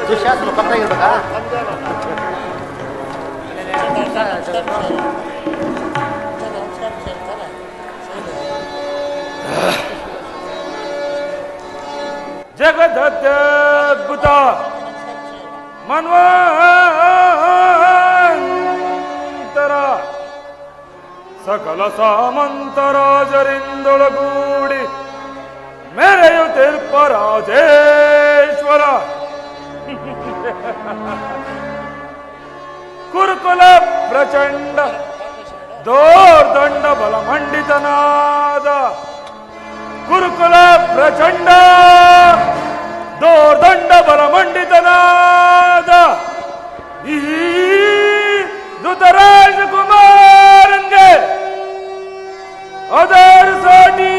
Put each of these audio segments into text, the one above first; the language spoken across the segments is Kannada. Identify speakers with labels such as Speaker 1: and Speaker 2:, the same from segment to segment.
Speaker 1: ದುಶ್ಯಾಸನ ಪಕ್ಕ ಇರ್ಬೇಕಾ?
Speaker 2: ಜಗದತ್ಯದ್ಭುತ ಮನ್ವಂತರ ಸಕಲ ಸಾಮಂತರಾಜರಿಂದೊಳಗೂಡಿ ಮೆರೆಯುತ್ತಿರ್ಪ ರಾಜೇಶ್ವರ ಕುರುಕುಲ ಪ್ರಚಂಡ ದೋರ್ದಂಡ ಬಲಮಂಡಿತನಾದ ಕುರುಕುಲ ಪ್ರಚಂಡ ದೋರ್ದಂಡ ಬಲಮಂಡಿತನಾದ ಈ ಧೃತರಾಜಕುಮಾರನ್ಗೆ ಅದರ ಸಾಟಿ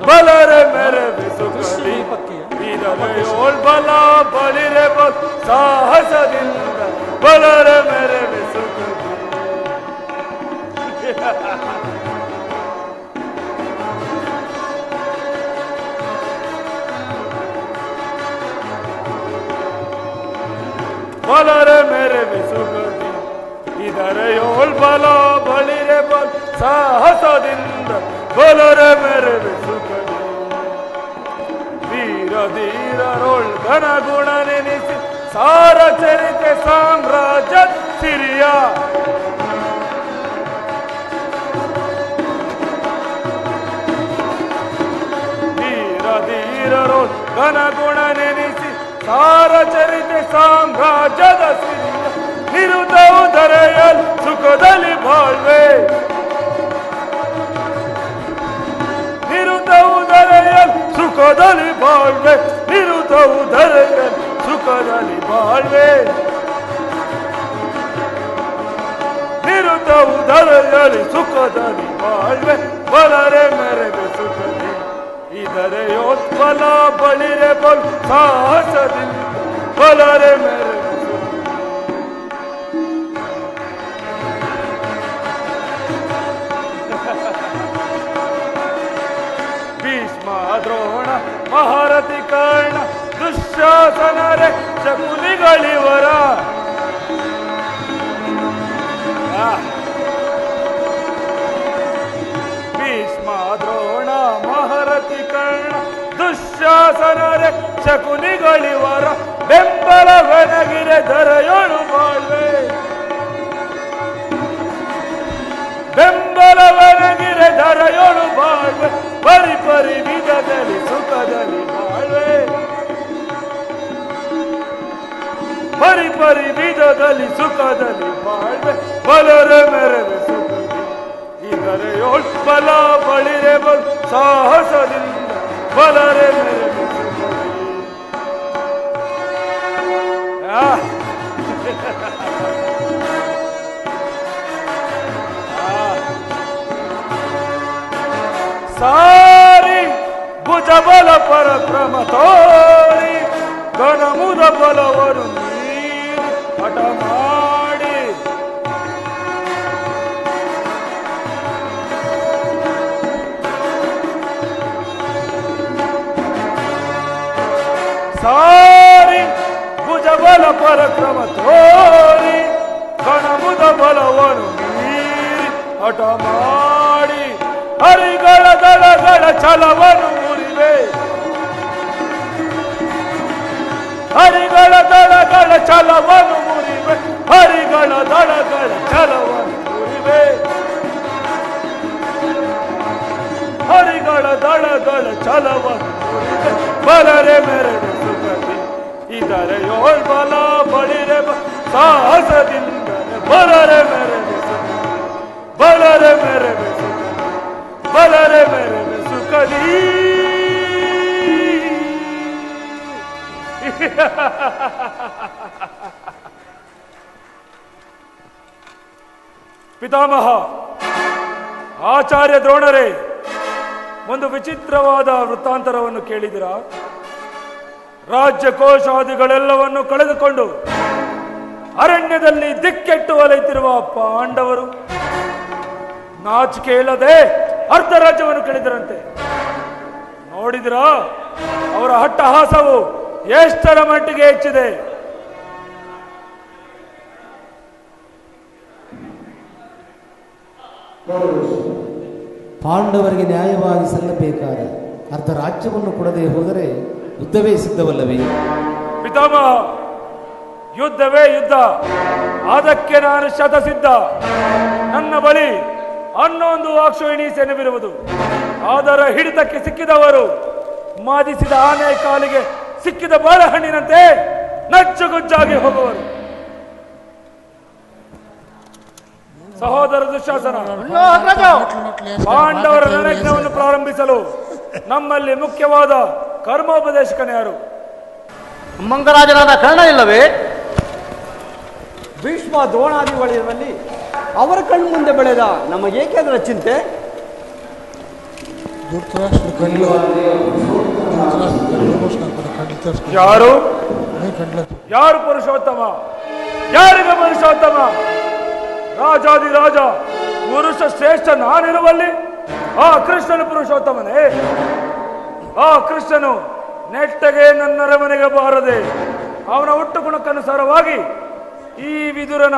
Speaker 2: ಬಲರೆ ಮೇರೆ ಬಿಸುಗಲಿ ಇದರೆಯೋಳ್ ಬಲ ಬಲಿರೆ ಬಲ್ ಸಾಹಸದಿಂದ ಬಲರೆ ಮೇರೆ ಬಿಸುಗಲಿ ಬಲರೆ ಮೇರೆ ಬಿಸುಗಲಿ ಇದರೆಯೋಳ್ ಬಲ ಬಲಿರೆ ಬಲ್ ಸಾಹಸದಿಂದ ಬಲರೆ ಮೇರೆ ಬಿಸುಗಲಿ ಧೀರ ಧೀರರೊಳ್ ಘನ ಗುಣ ನೆನೆಸಿ ಸಾರ ಚರಿತೆ ಸಾಮ್ರಾಜ್ಯ ಸಿರಿಯ ಧೀರ ಧೀರರೊಳ್ ಘನ ಗುಣ ನೆನೆಸಿ ಸಾರ ಚರಿತೆ ಸಾಮ್ರಾಜ್ಯದ ಸಿರಿಯ ನಿರುತವು ದರೆಯಲ್ ಸುಖದಲ್ಲಿ ಬಾಳ್ವೆ ನಿರುತವು ದರೆಯಲ್ ಸುಖದಲ್ಲಿ ಬಾಳ್ವೆ ನಿರುತವು ದರೆಯಲ್ ಸುಖದಲ್ಲಿ ಬಾಳ್ವೆ ನಿರುತವು ದರೆಯಲಿ ಸುಖದಲ್ಲಿ ಬಾಳ್ವೆ ಬಲರೆ ಮೆರೆವೆ ಸುಖದಿ ಇದರೆಯೋತ್ಪಲ ಬಳಿರೆ ಬಲ್ ಸಾಹಸದಿಂದ ಬಲರೆ ಮೆರೆವೆ ದ್ರೋಣ ಮಹಾರಥಿ ಕರ್ಣ ದುಶ್ಯಾಸನರೆ ಶಕುನಿಗಳಿವರ ಭೀಷ್ಮ ದ್ರೋಣ ಮಹಾರಥಿ ಕರ್ಣ ದುಶ್ಯಾಸನರೆ ಶಕುನಿಗಳಿವರ ಬೆಂಬಲವೆನಗಿರೆ ಧರೆಯೋಳು ಬಾಳ್ವೆ ಬೆಂಬಲವೆನಗಿರೆ ಧರೆಯೋಳು ಬಾಳ್ವೆ ಪರಿ ಪರಿ ವಿಧದಲ್ಲಿ ಸುಖದಲ್ಲಿ ಬಾಳ್ವೆ ಪರಿ ಪರಿ ವಿಧದಲ್ಲಿ ಸುಖದಲ್ಲಿ ಬಾಳ್ವೆ ಬಲರೆ ಮೆರೆವೆ ಸುಖದಿ ಇದರೆಯೋಳ್ ಬಲ ಬಳಿರೆ ಬಲ್ ಸಾಹಸದಿಂದ ಬಲರೆ ಮೆರೆವೆ ಸುಖದಿ ಸಾರಿ ಭುಜ ಬಲ ಪರಕ್ರಮ ತೋರಿ ಗಣಮುದ ಬಲವರು ನೀಡಿ ಹಠ ಮಾಡಿ ಸಾರಿ ಭುಜ ಬಲ ಪರಕ್ರಮ ತೋರಿ ಗಣಮುದ ಬಲವರು ನೀಡಿ ಹಠ ಮಾಡಿ ಹರಿಗಳ ದಳಗಳ ಛಲವನ್ನು ಮುರಿವೆ ಹರಿಗಳ ದಳಗಳ ಛಲವನ್ನು ಮುರಿವೆ ಹರಿಗಳ ದಳಗಳ ಛಲವನ್ನು ಮುರಿವೆ ಹರಿಗಳ ದಳಗಳ ಛಲವನ್ನು ಮುರಿವೆ ಬಲರೆ ಮೆರೆವೆ ಸುಖದಿ ಇದರೆಯೋಳ್ ಬಲ ಬಳಿರೆ ಸಾಹಸದಿಂದ ಬಲರೆ ಮೆರೆವೆ ಬಲರೆ ಮೆರೆವೆ ಬಲರೆ ಮೆರೆವೆ ಸುಖದಿ ಪಿತಾಮಹ ಆಚಾರ್ಯ ದ್ರೋಣರೇ, ಒಂದು ವಿಚಿತ್ರವಾದ ವೃತ್ತಾಂತರವನ್ನು ಕೇಳಿದಿರಾ? ರಾಜ್ಯಕೋಶಾದಿಗಳೆಲ್ಲವನ್ನು ಕಳೆದುಕೊಂಡು ಅರಣ್ಯದಲ್ಲಿ ದಿಕ್ಕೆಟ್ಟು ಅಲೆಯುತ್ತಿರುವ ಪಾಂಡವರು ನಾಚಿಕೆ ಇಲ್ಲದೆ ಅರ್ಧ ರಾಜ್ಯವನ್ನು ಕಳೆದರಂತೆ. ನೋಡಿದಿರಾ ಅವರ ಹಟ್ಟಹಾಸವು ಎಷ್ಟರ ಮಟ್ಟಿಗೆ ಹೆಚ್ಚಿದೆ?
Speaker 1: ಪಾಂಡವರಿಗೆ ನ್ಯಾಯವಾಗಿ ಸಲ್ಲಬೇಕಾದ ಅರ್ಧ ರಾಜ್ಯವನ್ನು ಕೊಡದೆ ಹೋದರೆ ಯುದ್ಧವೇ ಸಿದ್ಧವಲ್ಲವೇ?
Speaker 2: ಪಿತಾಮಹ, ಯುದ್ಧವೇ ಯುದ್ಧ, ಅದಕ್ಕೆ ನಾನು ಶತಸಿದ್ಧ. ನನ್ನ ಬಳಿ ಅನ್ನೊಂದು ಅಕ್ಷೋಹಿಣಿ ಸೆನೆವಿರುವುದು. ಅದರ ಹಿಡಿತಕ್ಕೆ ಸಿಕ್ಕಿದವರು ಮಾದಿಸಿದ ಆನೆ ಕಾಲಿಗೆ ಸಿಕ್ಕಿದ ಬಾಳೆಹಣ್ಣಿನಂತೆ ನಚ್ಚುಗುಜ್ಜಾಗಿ ಹೋಗುವರು. ಸಹೋದರ ದುಶ್ಯಾಸನ, ಪಾಂಡವರ ರಣಯಜ್ಞವನ್ನು ಪ್ರಾರಂಭಿಸಲು ನಮ್ಮಲ್ಲಿ ಮುಖ್ಯವಾದ ಕರ್ಮೋಪದೇಶಕನು ಯಾರು?
Speaker 3: ಮಂಗರಾಜನಾದ ಕರ್ಣ ಇಲ್ಲವೇ?
Speaker 4: ಭೀಷ್ಮ ದ್ರೋಣಾದಿಗಳಲ್ಲಿ ಅವರ ಕಣ್ಣು ಮುಂದೆ ಬೆಳೆದ ನಮಗೇಕೆ ಅದರ ಚಿಂತೆ?
Speaker 2: ಯಾರು ಯಾರು ಪುರುಷೋತ್ತಮ? ಯಾರಿಗೆ ಪುರುಷೋತ್ತಮ? ರಾಜಾದಿರಾಜ ಪುರುಷ ಶ್ರೇಷ್ಠ ನಾನಿರುವಲ್ಲಿ ಆ ಕೃಷ್ಣನು ಪುರುಷೋತ್ತಮನೇ? ಆ ಕೃಷ್ಣನು ನೆಟ್ಟಗೆ ನನ್ನ ಅರಮನೆಗೆ ಬಾರದೆ ಅವನ ಹುಟ್ಟು ಗುಣಕ್ಕನುಸಾರವಾಗಿ ಈ ವಿದುರನ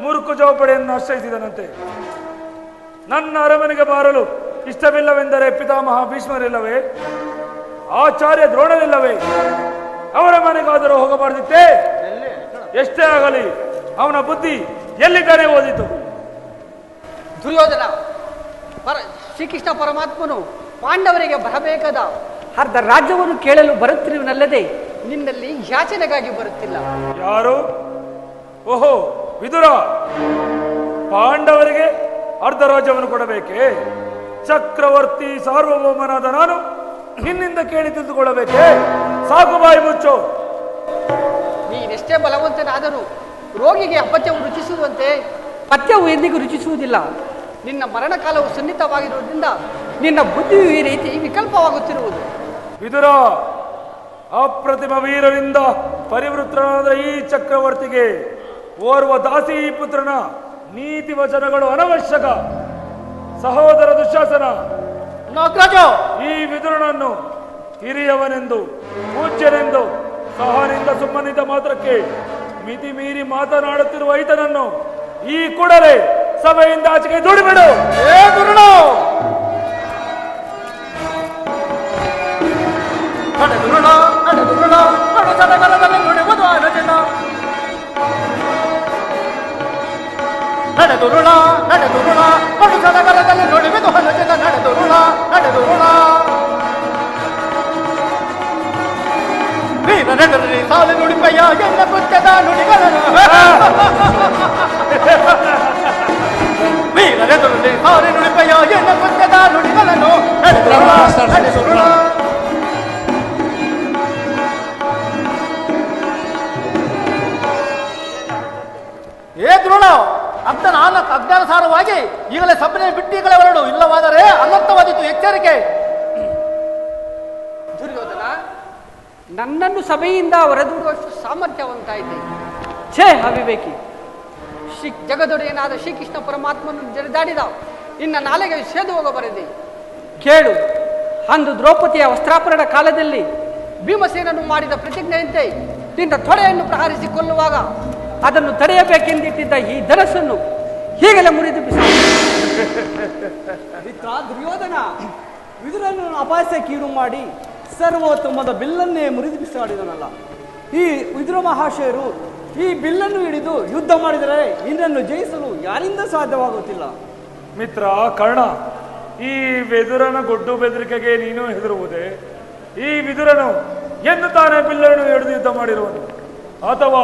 Speaker 2: ಮುರುಕು ಜೋಪಡೆಯನ್ನು ಆಶ್ರಯಿಸಿದನಂತೆ. ನನ್ನ ಅರಮನೆಗೆ ಬಾರಲು ಇಷ್ಟವಿಲ್ಲವೆಂದರೆ ಪಿತಾಮಹ ಭೀಷ್ಮರಿಲ್ಲವೇ? ಆಚಾರ್ಯ ದ್ರೋಣರಿಲ್ಲವೇ? ಅವರ ಮನೆಗಾದರೂ ಹೋಗಬಾರ್ದಿತ್ತೇ? ಎಷ್ಟೇ ಆಗಲಿ ಅವನ ಬುದ್ಧಿ ಎಲ್ಲಿದ್ದಾನೆ ಓದಿತು?
Speaker 5: ದುರ್ಯೋಧನ, ಶ್ರೀಕೃಷ್ಣ ಪರಮಾತ್ಮನು ಪಾಂಡವರಿಗೆ ಬರಬೇಕಾದ ಅರ್ಧ ರಾಜ್ಯವನ್ನು ಕೇಳಲು ಬರುತ್ತಿರುವನಲ್ಲದೆ ನಿನ್ನಲ್ಲಿ ಯಾಚನೆಗಾಗಿ ಬರುತ್ತಿಲ್ಲ.
Speaker 2: ಯಾರು? ಓಹೋ, ವಿದುರ, ಪಾಂಡವರಿಗೆ ಅರ್ಧ ರಾಜ್ಯವನ್ನು ಕೊಡಬೇಕೆ? ಚಕ್ರವರ್ತಿ ಸಾರ್ವಭೌಮನಾದ ನಾನು ನಿನ್ನಿಂದ ಕೇಳಿ ತಿಳಿದುಕೊಳ್ಳಬೇಕೆ? ಸಾಕು, ಬಾಯಿ ಮುಚ್ಚು.
Speaker 5: ನೀನೆಷ್ಟೇ ಬಲವಂತನಾದರೂ ರೋಗಿಗೆ ಅಪತ್ಯವು ರುಚಿಸುವಂತೆ ಪಥ್ಯವು ಎಂದಿಗೂ ರುಚಿಸುವುದಿಲ್ಲ. ನಿನ್ನ ಮರಣಕಾಲವು ಸನ್ನಿಹಿತವಾಗಿರುವುದರಿಂದ ನಿನ್ನ ಬುದ್ಧಿಯು ಈ ರೀತಿ ವಿಕಲ್ಪವಾಗುತ್ತಿರುವುದು.
Speaker 2: ವಿದುರ, ಅಪ್ರತಿಮ ವೀರರಿಂದ ಪರಿವೃತ್ತನಾದ ಈ ಚಕ್ರವರ್ತಿಗೆ ಓರ್ವ ದಾಸಿ ಪುತ್ರನ ನೀತಿ ವಚನಗಳು ಅನವಶ್ಯಕ. ಸಹೋದರ ದುಶ್ಯಾಸನ, ಈ ವಿದುರನನ್ನು ಹಿರಿಯವನೆಂದು ಪೂಜ್ಯನೆಂದು ಸಹನಿಂದ ಸುಮ್ಮನಿದ್ದ ಮಾತ್ರಕ್ಕೆ ಮಿತಿ ಮೀರಿ ಮಾತನಾಡುತ್ತಿರುವ ಈತನನ್ನು ಈ ಕೂಡಲೇ ಸಭೆಯಿಂದ ಆಚೆಗೆ ದೂಡಿಬಿಡು.
Speaker 3: ಸಾಲು ನುಡಿಪಯ್ಯ ಎನ್ನ ಪುಸ್ತದ ನುಡಿಗಳನ್ನು ವೀರರೆದುರಲ್ಲಿ ಸಾಲು ನುಡಿಪಯ್ಯ ಎನ್ನ ಪುಸ್ತದ ನುಡಿಗಳನ್ನು ಏ ದ್ರೋಣ, ಅಜ್ಞಾನಸಾರವಾಗಿ ಈಗಲೇ ಸಭೆ ಬಿಟ್ಟಿಗಳ ಹೊರಡು, ಇಲ್ಲವಾದರೆ ಅನರ್ಥವಾದೀತು. ಎಚ್ಚರಿಕೆ.
Speaker 5: ದುರ್ಯೋಧನ, ನನ್ನನ್ನು ಸಭೆಯಿಂದ ಹೊರದೂಡುವಷ್ಟು ಸಾಮರ್ಥ್ಯವಂತ ಇದ್ದೆ. ಛೇ ಅವಿವೇಕಿ! ಜಗದೊಡೆಯನಾದ ಶ್ರೀಕೃಷ್ಣ ಪರಮಾತ್ಮನು ಜರಿದಾಡಿದ ನಿನ್ನ ನಾಲೆಗೆ ಸೇದು ಹೋಗಬರದೆ ಕೇಳು. ಅಂದು ದ್ರೌಪದಿಯ ವಸ್ತ್ರಾಪರಣ ಕಾಲದಲ್ಲಿ ಭೀಮಸೇನನು ಮಾಡಿದ ಪ್ರತಿಜ್ಞೆಯಂತೆ ನಿನ್ನ ತೊಡೆಯನ್ನು ಪ್ರಹಾರಿಸಿ ಕೊಲ್ಲುವಾಗ ಅದನ್ನು ತಡೆಯಬೇಕೆಂದಿಟ್ಟಿದ್ದ ಈ ಧನಸ್ಸನ್ನು ಹೀಗೆಲ್ಲ ಮುರಿದು
Speaker 4: ದುರ್ಯೋಧನ ವಿದುರನ್ನು ಅಪಾಸ್ಯ ಕೀಡು ಮಾಡಿ ಸರ್ವೋತ್ತಮದ ಬಿಲ್ಲನ್ನೇ ಮುರಿದು ಬಿಸಾಡಿದನಲ್ಲ. ಈ ವಿದುರ ಮಹಾಶಯರು ಈ ಬಿಲ್ಲನ್ನು ಹಿಡಿದು ಯುದ್ಧ ಮಾಡಿದರೆ ಇನ್ನನ್ನು ಜಯಿಸಲು ಯಾರಿಂದ ಸಾಧ್ಯವಾಗುತ್ತಿಲ್ಲ.
Speaker 2: ಮಿತ್ರ ಕರ್ಣ, ಈ ವಿದುರನ ಗೊಡ್ಡು ಬೆದರಿಕೆಗೆ ನೀನು ಹೆದರುವುದೇ? ಈ ವಿದುರನು ಎಂದು ತಾನೇ ಬಿಲ್ಲನ್ನು ಹಿಡಿದು ಯುದ್ಧ ಮಾಡಿರುವನು? ಅಥವಾ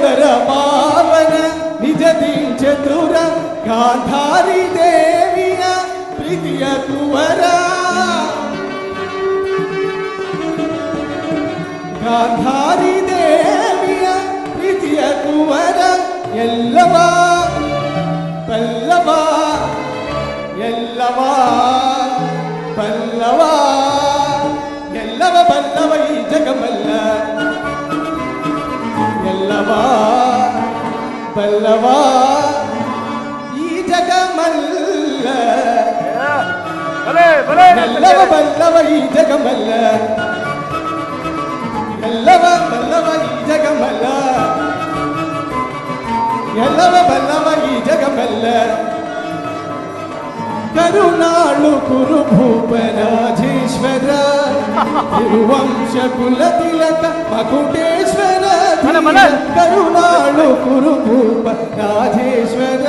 Speaker 6: ಸೋದರ ಮಾವನ ನಿಜದಿ ಚತುರ ಗಾಂಧಾರಿ ದೇವಿಯ ಪ್ರೀತಿಯ ಕುವರ ಗಾಂಧಾರಿ ದೇವಿಯ ಪ್ರೀತಿಯ ಕುವರ ಎಲ್ಲವ ಪಲ್ಲವ ಎಲ್ಲವ ಪಲ್ಲವ ಎಲ್ಲವ ಬಲ್ಲವ ಈ ಜಗಮಲ್ಲ ಎಲ್ಲವ ಬಲ್ಲವ ಈ ಜಗಮಲ್ಲ ಎಲ್ಲವ ಬಲ್ಲವ ಈ ಜಗಮಲ್ಲ ಎಲ್ಲವ ಬಲ್ಲವ ಈ ಜಗಮಲ್ಲ ಎಲ್ಲವ ಬಲ್ಲವ ಈ ಜಗಮಲ್ಲ ಕರುಣಾಳು ಕುರು ಭೂಪರಾಜೇಶ್ವರ ತಿರುವಂಶ ಕುಲ ತಿಲಕ ಮಕುಟೇಶ್ವರ ಕರುಣಾಳು ಕುರು ಭೂಪರಾಜೇಶ್ವರ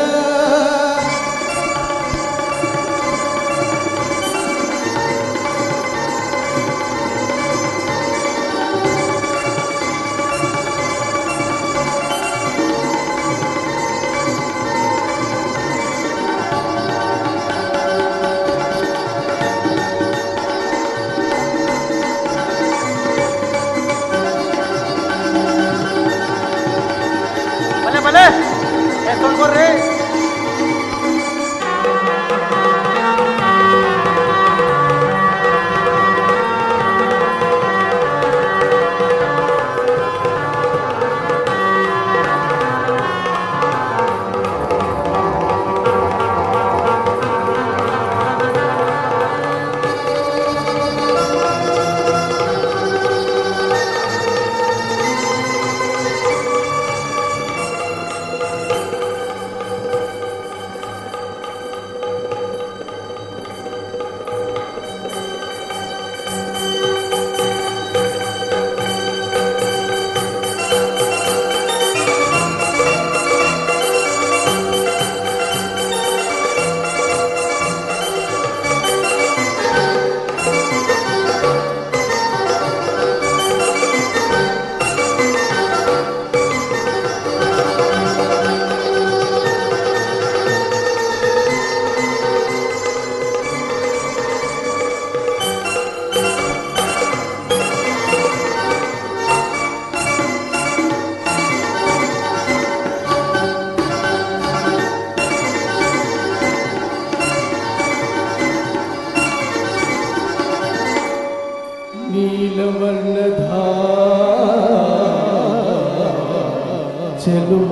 Speaker 6: ಚೆಲುವ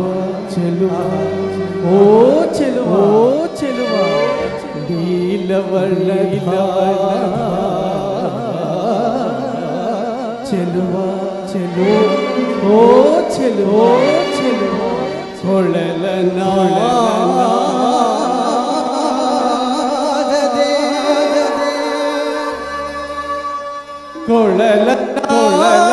Speaker 6: ಚೆಲುವ ಓ ಚೆಲುವ ಓ ಚೆಲುವ ನೀಲವರ್ಣ ಚೆಲುವ ಚೆಲುವ ಓ ಚೆಲುವ ಚೆಲುವ ಕೊಳಲ ಕೊಳಲ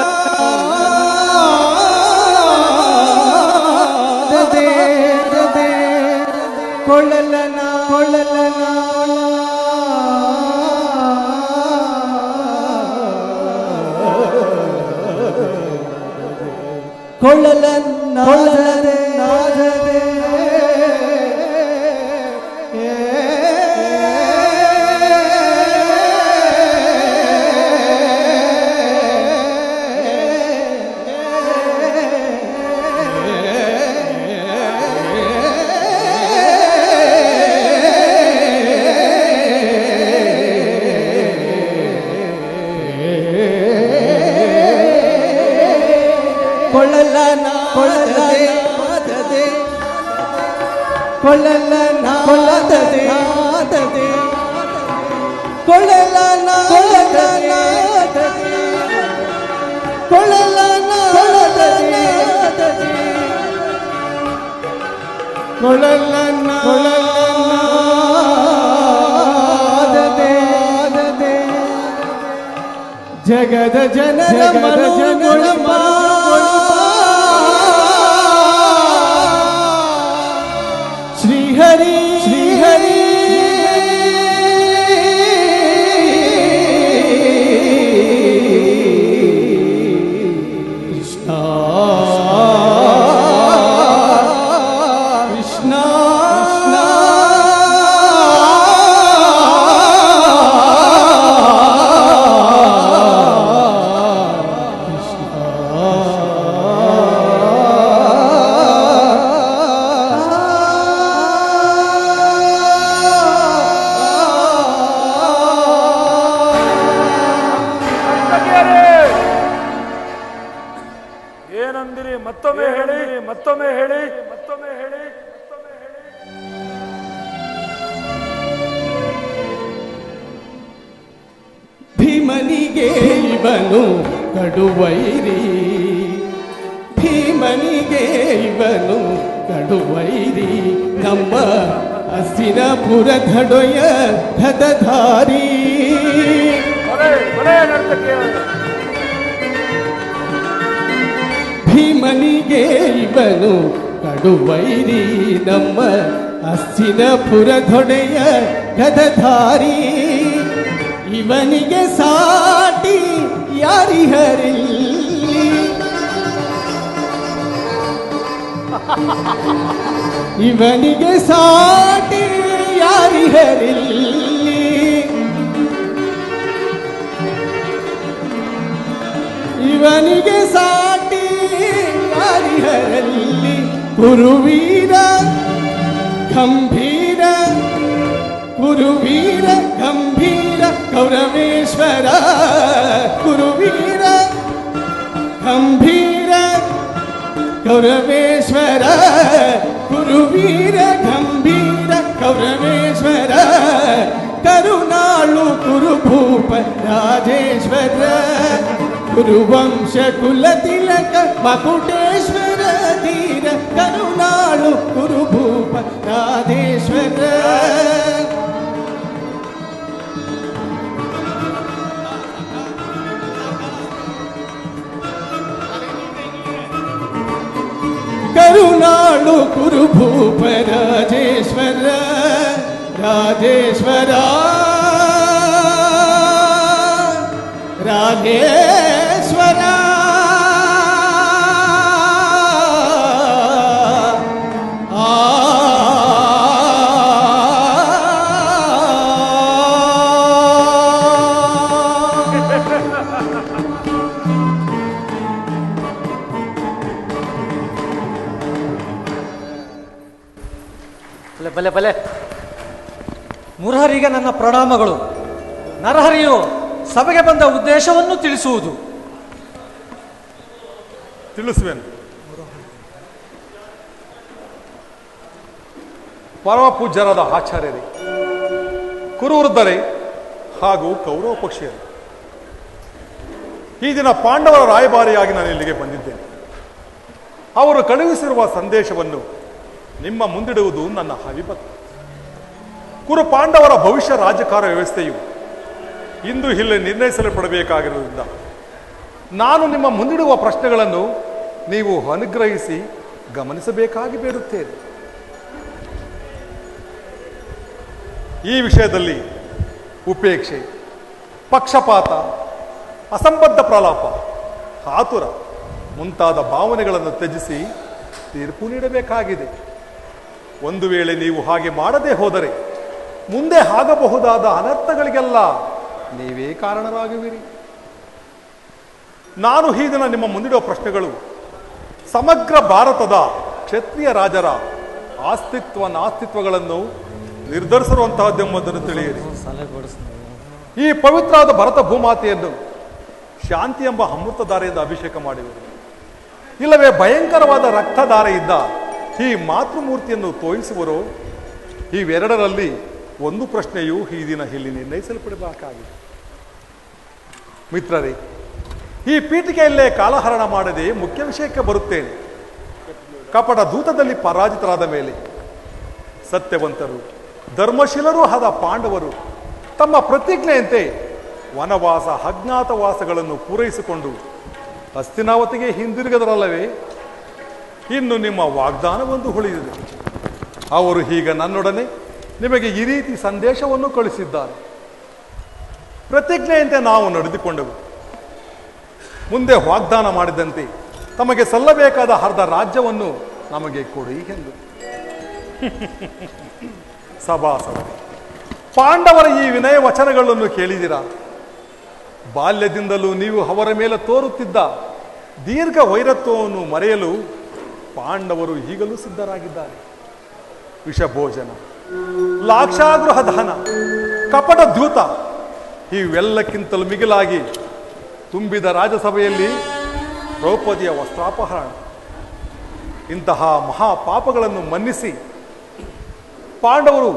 Speaker 6: ಕೊಳಲನ ಕೊಳಲನ ಕೊಳಲನ ಕೊಳಲನೆ ನಾದನೆ ಕೊಳಲನ ಕೊಳಲದೆ ಕೊಳಲನ ಕೊಳಲದೆ ಕೊಳಲನ ಕೊಳಲನ ಕೊಳಲನ ಕೊಳಲನ ಕೊಳಲನ ಕೊಳಲನ ಜಗದ ಜನರ ಮನೋಗುಣಮ ಶ್ರೀಹರಿ ಶ್ರೀಹರಿ ಕೃಷ್ಣ
Speaker 2: ಏನಂದಿರಿ? ಮತ್ತೊಮ್ಮೆ ಹೇಳಿ, ಮತ್ತೊಮ್ಮೆ ಹೇಳಿ, ಮತ್ತೊಮ್ಮೆ ಹೇಳಿ, ಮತ್ತೊಮ್ಮೆ ಹೇಳಿ.
Speaker 6: ಭೀಮನಿಗೆ ಇವನು ಕಡುವೈರಿ, ಭೀಮನಿಗೆ ಇವನು ಕಡುವೈರಿ, ನಮ್ಮ ಹಸ್ತಿನಪುರ ಧಡೊಯ ಧದಧಾರಿ. ಭೀಮನಿಗೆ ಇವನು ಕಡುವೈರಿ, ನಮ್ಮ ಹಸ್ತಿನಪುರ ಧೊಡೆಯ ಗದಧಾರಿ. ಇವನಿಗೆ ಸಾಟಿ ಯಾರಿಹರಿಲ್ಲಿ, ಇವನಿಗೆ ಸಾಟಿ ಯಾರಿಹರಿಲ್ಲಿ, ಇವನಿಗೆ ಸಾಟಿ ಯಾರಿಹರಲ್ಲಿ. ಕುರುವೀರ ಗಂಭೀರ, ಕುರುವೀರ ಗಂಭೀರ ಕೌರವೇಶ್ವರ, ಕುರುವೀರ ಗಂಭೀರ ಕೌರವೇಶ್ವರ, ಕುರುವೀರ ಗಂಭೀರ ಕೌರವೇಶ್ವರ, ಕರುಣಾಳು ಕುರುಭೂಪ ರಾಜೇಶ್ವರ, ಕುರುವಂಶ ಕುಲ ತಿಲಕ ಮಕುಟೇಶ್ವರ ಧೀರ, ಕರುಣಾಳು ಕುರುಭೂಪ ರಾಧೇಶ್ವರ. ಕರುಣಾಳು ಕುರುಭೂಪ ರಾಜೇಶ್ವರ, ರಾಜೇಶ್ವರ ರಾಧೇಶ್ವರ.
Speaker 3: ಬಲೆ ಬಲೆ ಮುರಹರಿಗೆ ನನ್ನ ಪ್ರಣಾಮಗಳು. ನರಹರಿಯು ಸಭೆಗೆ ಬಂದ ಉದ್ದೇಶವನ್ನು ತಿಳಿಸುವುದು.
Speaker 7: ತಿಳಿಸುವೆನು. ಪರಮ ಪೂಜ್ಯರಾದ ಆಚಾರ್ಯರೇ, ಕುರುವೃದ್ಧರೇ ಹಾಗೂ ಕೌರವ ಪಕ್ಷಿಯರೇ, ಈ ದಿನ ಪಾಂಡವರ ರಾಯಭಾರಿಯಾಗಿ ನಾನು ಇಲ್ಲಿಗೆ ಬಂದಿದ್ದೇನೆ. ಅವರು ಕಳುಹಿಸಿರುವ ಸಂದೇಶವನ್ನು ನಿಮ್ಮ ಮುಂದಿಡುವುದು ನನ್ನ ಅವಿಭಕ್ತಿ. ಕುರು ಪಾಂಡವರ ಭವಿಷ್ಯ ರಾಜಕಾರ್ಯ ವ್ಯವಸ್ಥೆಯು ಇಂದು ಇಲ್ಲಿ ನಿರ್ಣಯಿಸಲ್ಪಡಬೇಕಾಗಿರುವುದರಿಂದ ನಾನು ನಿಮ್ಮ ಮುಂದಿಡುವ ಪ್ರಶ್ನೆಗಳನ್ನು ನೀವು ಅನುಗ್ರಹಿಸಿ ಗಮನಿಸಬೇಕಾಗಿ ಬೇಡುತ್ತೇನೆ. ಈ ವಿಷಯದಲ್ಲಿ ಉಪೇಕ್ಷೆ, ಪಕ್ಷಪಾತ, ಅಸಂಬದ್ಧ ಪ್ರಲಾಪ, ಆತುರ ಮುಂತಾದ ಭಾವನೆಗಳನ್ನು ತ್ಯಜಿಸಿ ತೀರ್ಪು ನೀಡಬೇಕಾಗಿದೆ. ಒಂದು ವೇಳೆ ನೀವು ಹಾಗೆ ಮಾಡದೇ ಹೋದರೆ ಮುಂದೆ ಆಗಬಹುದಾದ ಅನರ್ಥಗಳಿಗೆಲ್ಲ ನೀವೇ ಕಾರಣರಾಗುವಿರಿ. ನಾನು ಈ ದಿನ ನಿಮ್ಮ ಮುಂದಿಡುವ ಪ್ರಶ್ನೆಗಳು ಸಮಗ್ರ ಭಾರತದ ಕ್ಷತ್ರಿಯ ರಾಜರ ಆಸ್ತಿತ್ವ ನಾಸ್ತಿತ್ವಗಳನ್ನು ನಿರ್ಧರಿಸಿರುವಂತಹದ್ದೆಂಬುದನ್ನು ತಿಳಿಯಿರಿ. ಈ ಪವಿತ್ರವಾದ ಭರತ ಭೂಮಾತೆಯನ್ನು ಶಾಂತಿ ಎಂಬ ಅಮೃತಧಾರೆಯಿಂದ ಅಭಿಷೇಕ ಮಾಡಿದರು, ಇಲ್ಲವೇ ಭಯಂಕರವಾದ ರಕ್ತಧಾರೆಯಿಂದ ಈ ಮಾತೃಮೂರ್ತಿಯನ್ನು ತೋರಿಸುವರೋ? ಇವೆರಡರಲ್ಲಿ ಒಂದು ಪ್ರಶ್ನೆಯು ಈ ದಿನ ಇಲ್ಲಿ ನಿರ್ಣಯಿಸಲ್ಪಡಬೇಕಾಗಿದೆ. ಮಿತ್ರರೇ, ಈ ಪೀಠಿಕೆಯಲ್ಲೇ ಕಾಲಹರಣ ಮಾಡದೆ ಮುಖ್ಯ ವಿಷಯಕ್ಕೆ ಬರುತ್ತೇನೆ. ಕಪಟ ದೂತದಲ್ಲಿ ಪರಾಜಿತರಾದ ಮೇಲೆ ಸತ್ಯವಂತರು ಧರ್ಮಶೀಲರೂ ಆದ ಪಾಂಡವರು ತಮ್ಮ ಪ್ರತಿಜ್ಞೆಯಂತೆ ವನವಾಸ ಅಜ್ಞಾತವಾಸಗಳನ್ನು ಪೂರೈಸಿಕೊಂಡು ಹಸ್ತಿನಾವತಿಗೆ ಹಿಂದಿರುಗದರಲ್ಲವೇ? ಇನ್ನು ನಿಮ್ಮ ವಾಗ್ದಾನವೊಂದು ಉಳಿದಿದೆ. ಅವರು ಈಗ ನನ್ನೊಡನೆ ನಿಮಗೆ ಈ ರೀತಿ ಸಂದೇಶವನ್ನು ಕಳಿಸಿದ್ದಾರೆ. ಪ್ರತಿಜ್ಞೆಯಂತೆ ನಾವು ನಡೆದುಕೊಂಡೆವು. ಮುಂದೆ ವಾಗ್ದಾನ ಮಾಡಿದಂತೆ ತಮಗೆ ಸಲ್ಲಬೇಕಾದ ಅರ್ಧ ರಾಜ್ಯವನ್ನು ನಮಗೆ ಕೊಡಿ ಎಂದು. ಸಭಾಸದೆ, ಪಾಂಡವರ ಈ ವಿನಯ ವಚನಗಳನ್ನು ಕೇಳಿದಿರಾ? ಬಾಲ್ಯದಿಂದಲೂ ನೀವು ಅವರ ಮೇಲೆ ತೋರುತ್ತಿದ್ದ ದೀರ್ಘ ವೈರತ್ವವನ್ನು ಮರೆಯಲು ಪಾಂಡವರು ಈಗಲೂ ಸಿದ್ಧರಾಗಿದ್ದಾರೆ. ವಿಷಭೋಜನ, ಲಾಕ್ಷಾಗೃಹ ದಹನ, ಕಪಟ ದ್ಯೂತ ಇವೆಲ್ಲಕ್ಕಿಂತಲೂ ಮಿಗಿಲಾಗಿ ತುಂಬಿದ ರಾಜಸಭೆಯಲ್ಲಿ ದ್ರೌಪದಿಯ ವಸ್ತ್ರಾಪಹರಣ, ಇಂತಹ ಮಹಾಪಾಪಗಳನ್ನು ಮನ್ನಿಸಿ ಪಾಂಡವರು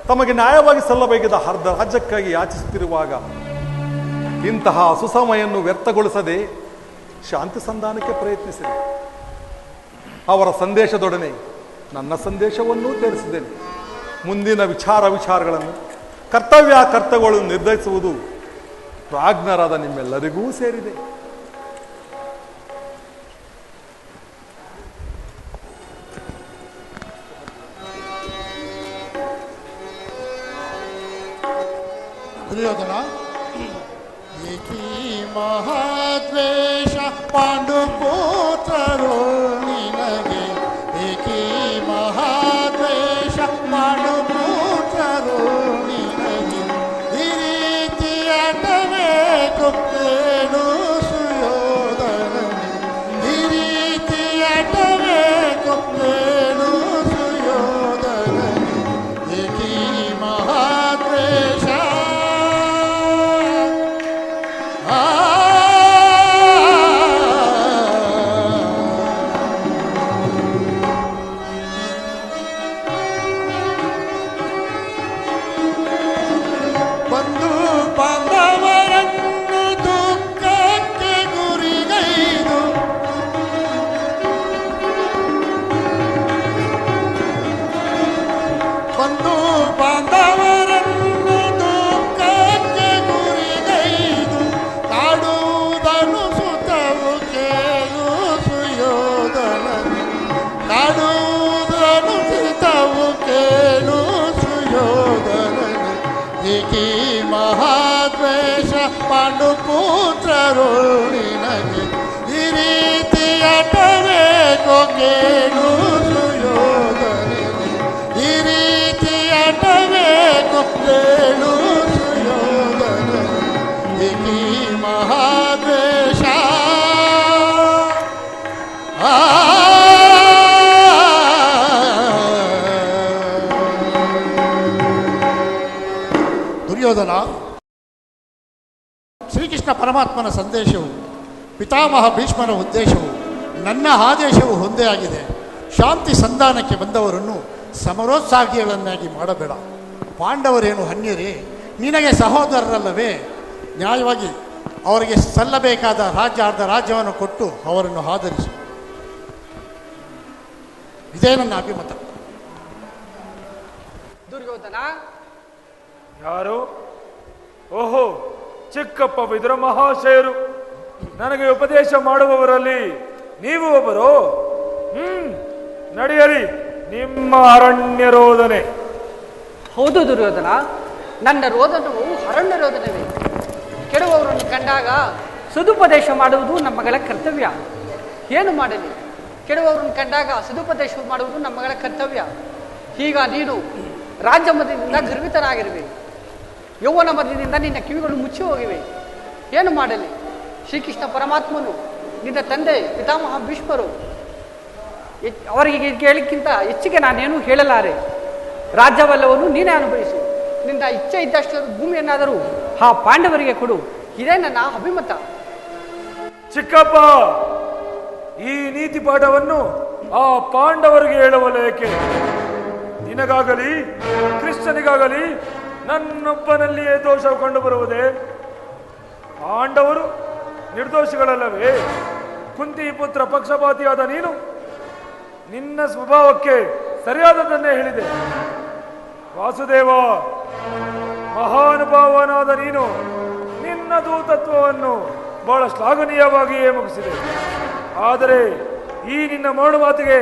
Speaker 7: ತಮಗೆ ನ್ಯಾಯವಾಗಿ ಸಲ್ಲಬೇಕಿದ್ದ ಅರ್ಧ ರಾಜ್ಯಕ್ಕಾಗಿ ಯಾಚಿಸುತ್ತಿರುವಾಗ ಇಂತಹ ಸುಸಮಯನ್ನು ವ್ಯರ್ಥಗೊಳಿಸದೆ ಶಾಂತಿ ಸಂಧಾನಕ್ಕೆ ಪ್ರಯತ್ನಿಸಿದೆ. ಅವರ ಸಂದೇಶದೊಡನೆ ನನ್ನ ಸಂದೇಶವನ್ನೂ ತಿಳಿಸಿದ್ದೇನೆ. ಮುಂದಿನ ವಿಚಾರಗಳನ್ನು ಕರ್ತವ್ಯಗಳನ್ನು ನಿರ್ಧರಿಸುವುದು ಪ್ರಾಜ್ಞರಾದ ನಿಮ್ಮೆಲ್ಲರಿಗೂ ಸೇರಿದೆ.
Speaker 8: ದುರ್ಯೋಧನ, ಏಕೀ ಮಹಾದ್ವೇಷ ಪಾಂಡುಪುತ್ರರು ನಿನಗೆ, ಏಕೀ ಮಹಾದ್ವೇಷ ಪಾಂಡುಪುತ್ರರು ನಿನಗೆ, ಈ ರೀತಿಯಾಟಬೇಕು ಏನು ಸುಯೋಧನನೆ, ಈ ರೀತಿಯಾಟಬೇಕು ಏನು ಸುಯೋಧನನೆ, ಏಕೀ ಮಹಾದ್ವೇಷ ಬಂಧು ಬಾಂಧವರನ್ನು ದುಃಖಕ್ಕೆ ಗುರಿಗೈದು, ಬಂಧು ಬಾಂಧವರನ್ನು ದುಃಖಕ್ಕೆ ಗುರಿಗೈದು, ಕಾಡುವುದನ್ನು ಸುತವು ಕೇಳು ಸುಯೋಧನನೆ, ಕಾಡುವುದನ್ನು ಸುತವು ಕೇಳು ಸುಯೋಧನನೆ, ಏಕೀ ಮಹಾದ್ವೇಷ ಪಾಂಡುಪುತ್ರರು ನಿನಗೆ, ಈ ರೀತಿಯಾಟಬೇಕು ಕೇಳು ಸುಯೋಧನನೆ, ಈ ರೀತಿಯಾಟಬೇಕು ಕೇಳು ಸುಯೋಧನನೆ, ಏಕೀ ಮಹಾದ್ವೇಷ ದುರ್ಯೋಧನ, ಶ್ರೀಕೃಷ್ಣ ಪರಮಾತ್ಮನ ಸಂದೇಶವು ಪಿತಾಮಹ ಭೀಷ್ಮರ ಉದ್ದೇಶವು ನನ್ನ ಆದೇಶವು ಒಂದೇ ಆಗಿದೆ. ಶಾಂತಿ ಸಂಧಾನಕ್ಕೆ ಬಂದವರನ್ನು ಸಮರೋತ್ಸಾಹಿಗಳನ್ನಾಗಿ ಮಾಡಬೇಡ. ಪಾಂಡವರೇನು ಅನ್ಯರೇ, ನಿನಗೆ ಸಹೋದರರಲ್ಲವೇ? ನ್ಯಾಯವಾಗಿ ಅವರಿಗೆ ಸಲ್ಲಬೇಕಾದ ಅರ್ಧ ರಾಜ್ಯವನ್ನು ಕೊಟ್ಟು ಅವರನ್ನು ಆಧರಿಸು. ಇದೇ ನನ್ನ ಅಭಿಮತ.
Speaker 5: ದುರ್ಯೋಧನ,
Speaker 2: ಯಾರು? ಓಹೋ, ಚಿಕ್ಕಪ್ಪ ವಿದುರ ಮಹಾಶಯರು. ನನಗೆ ಉಪದೇಶ ಮಾಡುವವರಲ್ಲಿ ನೀವು ಒಬ್ಬರು. ನಡೆಯಲಿ ನಿಮ್ಮ ಅರಣ್ಯ ರೋದನೆ.
Speaker 5: ಹೌದು ದುರ್ಯೋಧನ, ನನ್ನ ರೋದನವು ಅರಣ್ಯ ರೋದನವೇ. ಕೆಡುವವರನ್ನು ಕಂಡಾಗ ಸದುಪದೇಶ ಮಾಡುವುದು ನಮ್ಮಗಳ ಕರ್ತವ್ಯ. ಏನು ಮಾಡಲಿ, ಕೆಡುವವರನ್ನು ಕಂಡಾಗ ಸದುಪದೇಶ ಮಾಡುವುದು ನಮ್ಮಗಳ ಕರ್ತವ್ಯ. ಈಗ ನೀನು ರಾಜ್ಯ ಮಧ್ಯದಿಂದ ಗರ್ವಿತನಾಗಿರುವೆ, ಯೌವನ ಮಧ್ಯದಿಂದ ನಿನ್ನ ಕಿವಿಗಳು ಮುಚ್ಚಿ ಹೋಗಿವೆ. ಏನು ಮಾಡಲಿ, ಶ್ರೀಕೃಷ್ಣ ಪರಮಾತ್ಮನು, ನಿನ್ನ ತಂದೆ ಪಿತಾಮಹ ಭೀಷ್ಮರು, ಅವರಿಗೆ ಕೇಳಕ್ಕಿಂತ ಹೆಚ್ಚಿಗೆ ನಾನೇನು ಹೇಳಲಾರೆ. ರಾಜ್ಯವೆಲ್ಲವನ್ನು ನೀನೇ ಅನುಭವಿಸು. ನಿನ್ನ ಇಚ್ಛೆ ಇದ್ದಷ್ಟು ಭೂಮಿಯನ್ನಾದರೂ ಆ ಪಾಂಡವರಿಗೆ ಕೊಡು. ಇದೇ ನನ್ನ ಅಭಿಮತ.
Speaker 2: ಚಿಕ್ಕಪ್ಪ, ಈ ನೀತಿ ಪಾಠವನ್ನು ಆ ಪಾಂಡವರಿಗೆ ಹೇಳುವಲೇಕೆ? ನಿನಗಾಗಲಿ ಕೃಷ್ಣನಿಗಾಗಲಿ ನನ್ನೊಬ್ಬನಲ್ಲಿಯೇ ದೋಷವು ಕಂಡು ಬರುವುದೇ? ಪಾಂಡವರು ನಿರ್ದೋಷಿಗಳಲ್ಲವೇ? ಕುಂತಿ ಪುತ್ರ ಪಕ್ಷಪಾತಿಯಾದ ನೀನು ನಿನ್ನ ಸ್ವಭಾವಕ್ಕೆ ಸರಿಯಾದದನ್ನೇ ಹೇಳಿದೆ. ವಾಸುದೇವ, ಮಹಾನುಭಾವನಾದ ನೀನು ನಿನ್ನ ದೂತತ್ವವನ್ನು ಬಹಳ ಶ್ಲಾಘನೀಯವಾಗಿಯೇ ಮುಗಿಸಿದೆ. ಆದರೆ ಈ ನಿನ್ನ ಮರಳು ಮಾತಿಗೆ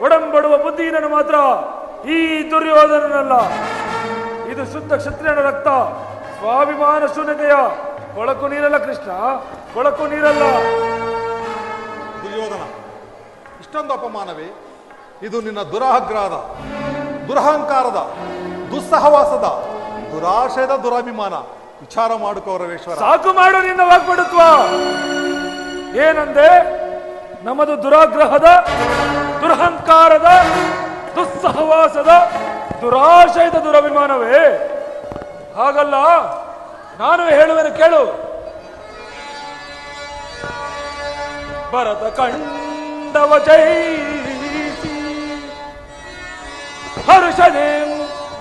Speaker 2: ಒಡಂಬಡುವ ಬುದ್ಧಿಯನ್ನು ಮಾತ್ರ ಈ ದುರ್ಯೋಧನನಲ್ಲ. ಇದು ಶುದ್ಧ ಕ್ಷತ್ರಿಯನ ರಕ್ತ, ಸ್ವಾಭಿಮಾನ ಶೂನ್ಯತೆಯ ಕೊಳಕು ನೀರಲ್ಲ ಕೃಷ್ಣ, ಕೊಳಕು ನೀರಲ್ಲ.
Speaker 7: ದುರ್ಯೋಧನ, ಇಷ್ಟೊಂದು ಅಪಮಾನವೇ? ಇದು ನಿನ್ನ ದುರಾಗ್ರಹದ, ದುರಹಂಕಾರದ, ದುಸ್ಸಹವಾಸದ, ದುರಾಶಯದ ದುರಾಭಿಮಾನ. ವಿಚಾರ ಮಾಡಿಕೌರವೇಶ್ವರ.
Speaker 2: ಸಾಕು ಮಾಡು ನಿನ್ನ ವಾಗ್ಪಟುತ್ವ. ಏನಂದೆ? ನಮ್ಮದು ದುರಾಗ್ರಹದ, ದುರಹಂಕಾರದ, ದುಸ್ಸಹವಾಸದ, ದುರಾಶಯದ ದುರಭಿಮಾನವೇ? ಹಾಗಲ್ಲ, ನಾನು ಹೇಳುವೆನು ಕೇಳು. ಭರತ ಕಂಡವ ಜಯಿಸಿ ಹರುಷನೇ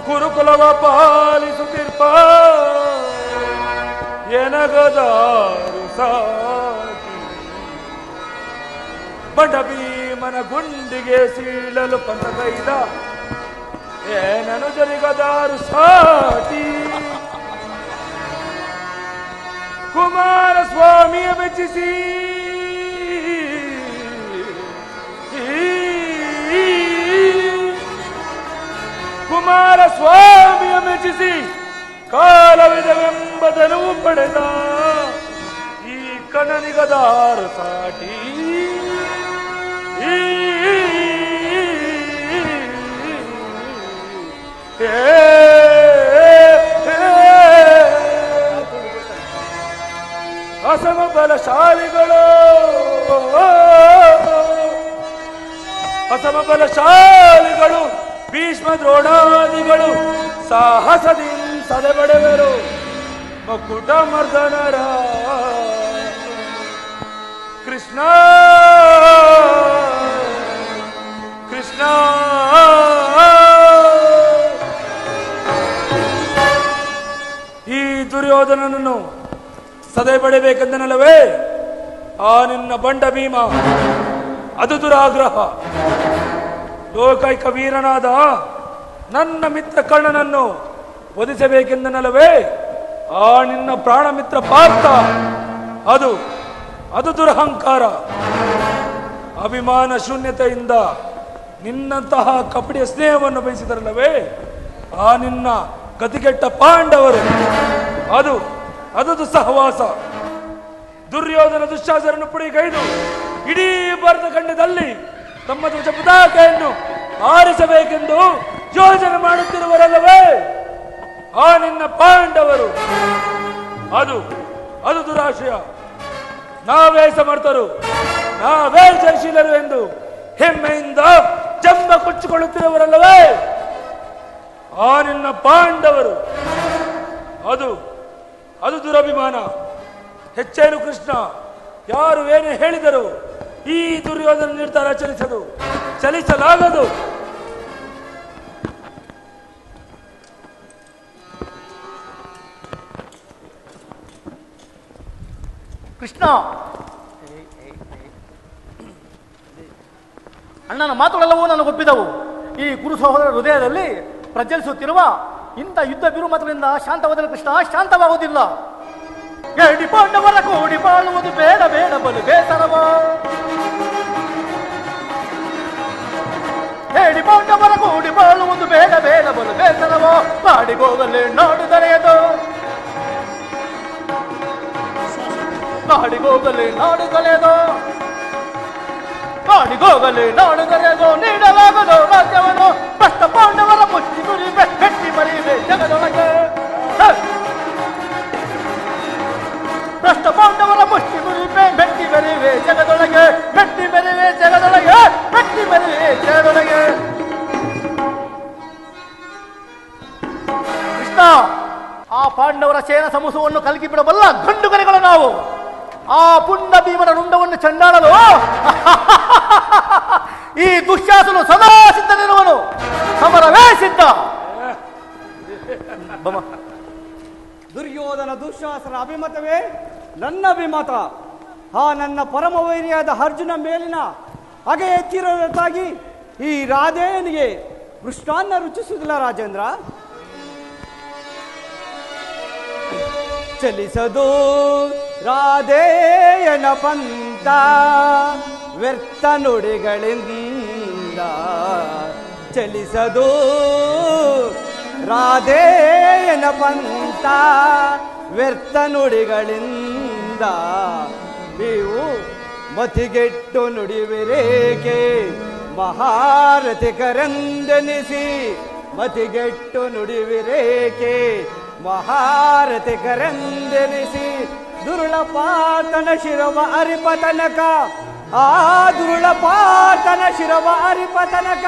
Speaker 2: ಗುರುಕುಲವ ಪಾಲಿಸುತ್ತಿರ್ಪ ಎನಗದಾರು ಸಾಕಿ ಬಡ ಭೀಮನ ಗುಂಡಿಗೆ ಸೀಳಲು ಪಂಥಗೈದ ಏನನು ಜರಿಗದಾರು ಸಾಟಿ ಕುಮಾರಸ್ವಾಮಿಯ ಮೆಚ್ಚಿಸಿ ಕುಮಾರಸ್ವಾಮಿಯ ಮೆಚ್ಚಿಸಿ ಕಾಲವಿದವೆಂಬುದನ್ನು ಪಡೆದ ಈ ಕಣನಿಗದಾರು ಸಾಟಿ ಅಸಮ ಬಲಶಾಲಿಗಳು ಭೀಷ್ಮ ದ್ರೋಣಾದಿಗಳು ಸಾಹಸದಿಂದ ಸದೆಬಡೆವರು ಮಕುಟ ಮರ್ದನರ ಕೃಷ್ಣ ಕೃಷ್ಣ ಈ ದುರ್ಯೋಧನನನ್ನು ಸದೆ ಬಡಿಬೇಕೆಂದನಲ್ಲವೇ ಆ ನಿನ್ನ ಬಂಡ ಭೀಮ ಅದು ದುರಾಗ್ರಹ. ಲೋಕೈಕ ವೀರನಾದ ನನ್ನ ಮಿತ್ರ ಕರ್ಣನನ್ನು ವಧಿಸಬೇಕೆಂದನಲ್ಲವೇ ಆ ನಿನ್ನ ಪ್ರಾಣ ಮಿತ್ರ ಪಾರ್ಥ ಅದು ಅದು ದುರಹಂಕಾರ. ಅಭಿಮಾನ ಶೂನ್ಯತೆಯಿಂದ ನಿನ್ನಂತಹ ಕಪಟಿಯ ಸ್ನೇಹವನ್ನು ಬಯಸಿದರಲ್ಲವೇ ಆ ನಿನ್ನ ಗತಿಗೆಟ್ಟ ಪಾಂಡವರು ಅದು ಅದು ದುಸ್ಸಹವಾಸ. ದುರ್ಯೋಧನ ದುಶ್ಯಾಸರನ್ನು ಪುಡಿಗೈದು ಇಡೀ ಭಾರತ ಖಂಡದಲ್ಲಿ ತಮ್ಮ ಧ್ವಜ ಪತಾಕೆಯನ್ನು ಆರಿಸಬೇಕೆಂದು ಯೋಜನೆ ಮಾಡುತ್ತಿರುವರಲ್ಲವೇ ಆ ನಿನ್ನ ಪಾಂಡವರು ಅದು ಅದು ದುರಾಶಯ. ನಾವೇ ಸಮರ್ಥರು, ನಾವೇ ಜಯಶೀಲರು ಎಂದು ಹೆಮ್ಮೆಯಿಂದ ಜಂಬ ಕೊಚ್ಚಿಕೊಳ್ಳುತ್ತಿರುವರಲ್ಲವೇ ಆ ನಿನ್ನ ಪಾಂಡವರು ಅದು ಅದು ದುರಭಿಮಾನ. ಹೆಚ್ಚೇನು ಕೃಷ್ಣ, ಯಾರು ಏನೇ ಹೇಳಿದರು ಈ ದುರ್ಯೋಧನ ನಿರ್ಧಾರ ಚಲಿಸಲಾಗದು.
Speaker 9: ಕೃಷ್ಣ, ಅಣ್ಣನ ಮಾತುಗಳೆಲ್ಲವೂ ನನಗೊಪ್ಪಿದವು. ಈ ಕುರು ಸಹೋದರ ಹೃದಯದಲ್ಲಿ ಪ್ರಜ್ವಲಿಸುತ್ತಿರುವ ಇಂಥ ಯುದ್ಧ ಬಿರುಮತದಿಂದ ಶಾಂತವಾದ ಕೃಷ್ಣ ಶಾಂತವಾಗುವುದಿಲ್ಲ. ಗಡಿ ಪಾಂಡವರ ಕೂಡಿ ಬಾಳುವುದು ಬೇಡ ಬೇಡ ಬಲು ಬೇಸರವ. ಹೇಳಿ ಪಾಂಡವರ ಕೂಡಿ ಬಾಳುವುದು ಬೇಡ ಬೇಡ ಬಲು ಬೇಸರವ. ಕಾಡಿಗೋಗಲೇ ನಾಡು ದೊರೆಯದು, ಕಾಡಿಗೋಗಲೇ ನಾಡು ದೊರೆಯದು, ಕಾಡಿಗೋಗಲೇ ನಾಡು ದೊರೆಯದು. ನೀಡಲಾಗದು ರಾಜ್ಯವನ್ನು ಭ್ರಷ್ಟ ಪಾಂಡವರ ಮುಷ್ಟಿ ಗುರಿ ಗಟ್ಟಿ ಮರಿವೆ ಜಗದೊಳಗೆ. ಭ್ರಷ್ಟ ಪಾಂಡವರ ಮುಷ್ಟಿ ಗುರಿಪೆ ಮೆಟ್ಟಿ ಬೆರಿವೆ ಜಗದೊಳಗೆ, ಮೆಟ್ಟಿ ಬೆರಿವೆ ಜಗದೊಳಗೆ, ಮೆಟ್ಟಿ ಬೆರಿವೆ ಜಗದೊಳಗೆ. ಕೃಷ್ಣ, ಆ ಪಾಂಡವರ ಸೇನ ಸಮೂಹವನ್ನು ಕಲಕಿ ಬಿಡಬಲ್ಲ ಗಂಡುಗರೆಗಳು ನಾವು. ಆ ಪುಂಡ ಭೀಮನ ರುಂಡವನ್ನು ಚಂಡಾಡಲು ಈ ದುಶ್ಯಾಸನು ಸದಾ ಸಿದ್ಧನಿರುವನು. ಸಮರವೇ ಸಿದ್ಧ.
Speaker 4: ದುರ್ಯೋಧನ ದುಶ್ಯಾಸನ ಅಭಿಮತವೇ ನನ್ನ ಅಭಿಮತ. ಆ ನನ್ನ ಪರಮ ವೈರಿಯಾದ ಅರ್ಜುನ ಮೇಲಿನ ಹಾಗೆ ಎತ್ತಿರೋದಾಗಿ ಈ ರಾಧೇಯನಿಗೆ ಮೃಷ್ಟಾನ್ನ ರುಚಿಸುವುದಿಲ್ಲ ರಾಜೇಂದ್ರ. ಚಲಿಸದು ರಾಧೇಯನ ಪಂಥ ವ್ಯರ್ಥ ನುಡಿಗಳಿಂದ, ಚಲಿಸದು ರಾಧೇಯನ ಪಂಥ ವ್ಯರ್ಥ ನುಡಿಗಳಿಂದ. ನೀವು ಮತಿಗೆಟ್ಟು ನುಡಿವಿರೇಕೆ ಮಹಾರಥಿಕರೆಂದೆನಿಸಿ, ಮತಿಗೆಟ್ಟು ನುಡಿವಿರೇಕೆ ಮಹಾರಥಿಕರೆಂದೆನಿಸಿ. ದುರುಳಪಾತನ ಶಿರವ ಅರಿಪತನಕ, ಆ ದುರುಳಪಾತನ ಶಿರವ ಅರಿಪತನಕ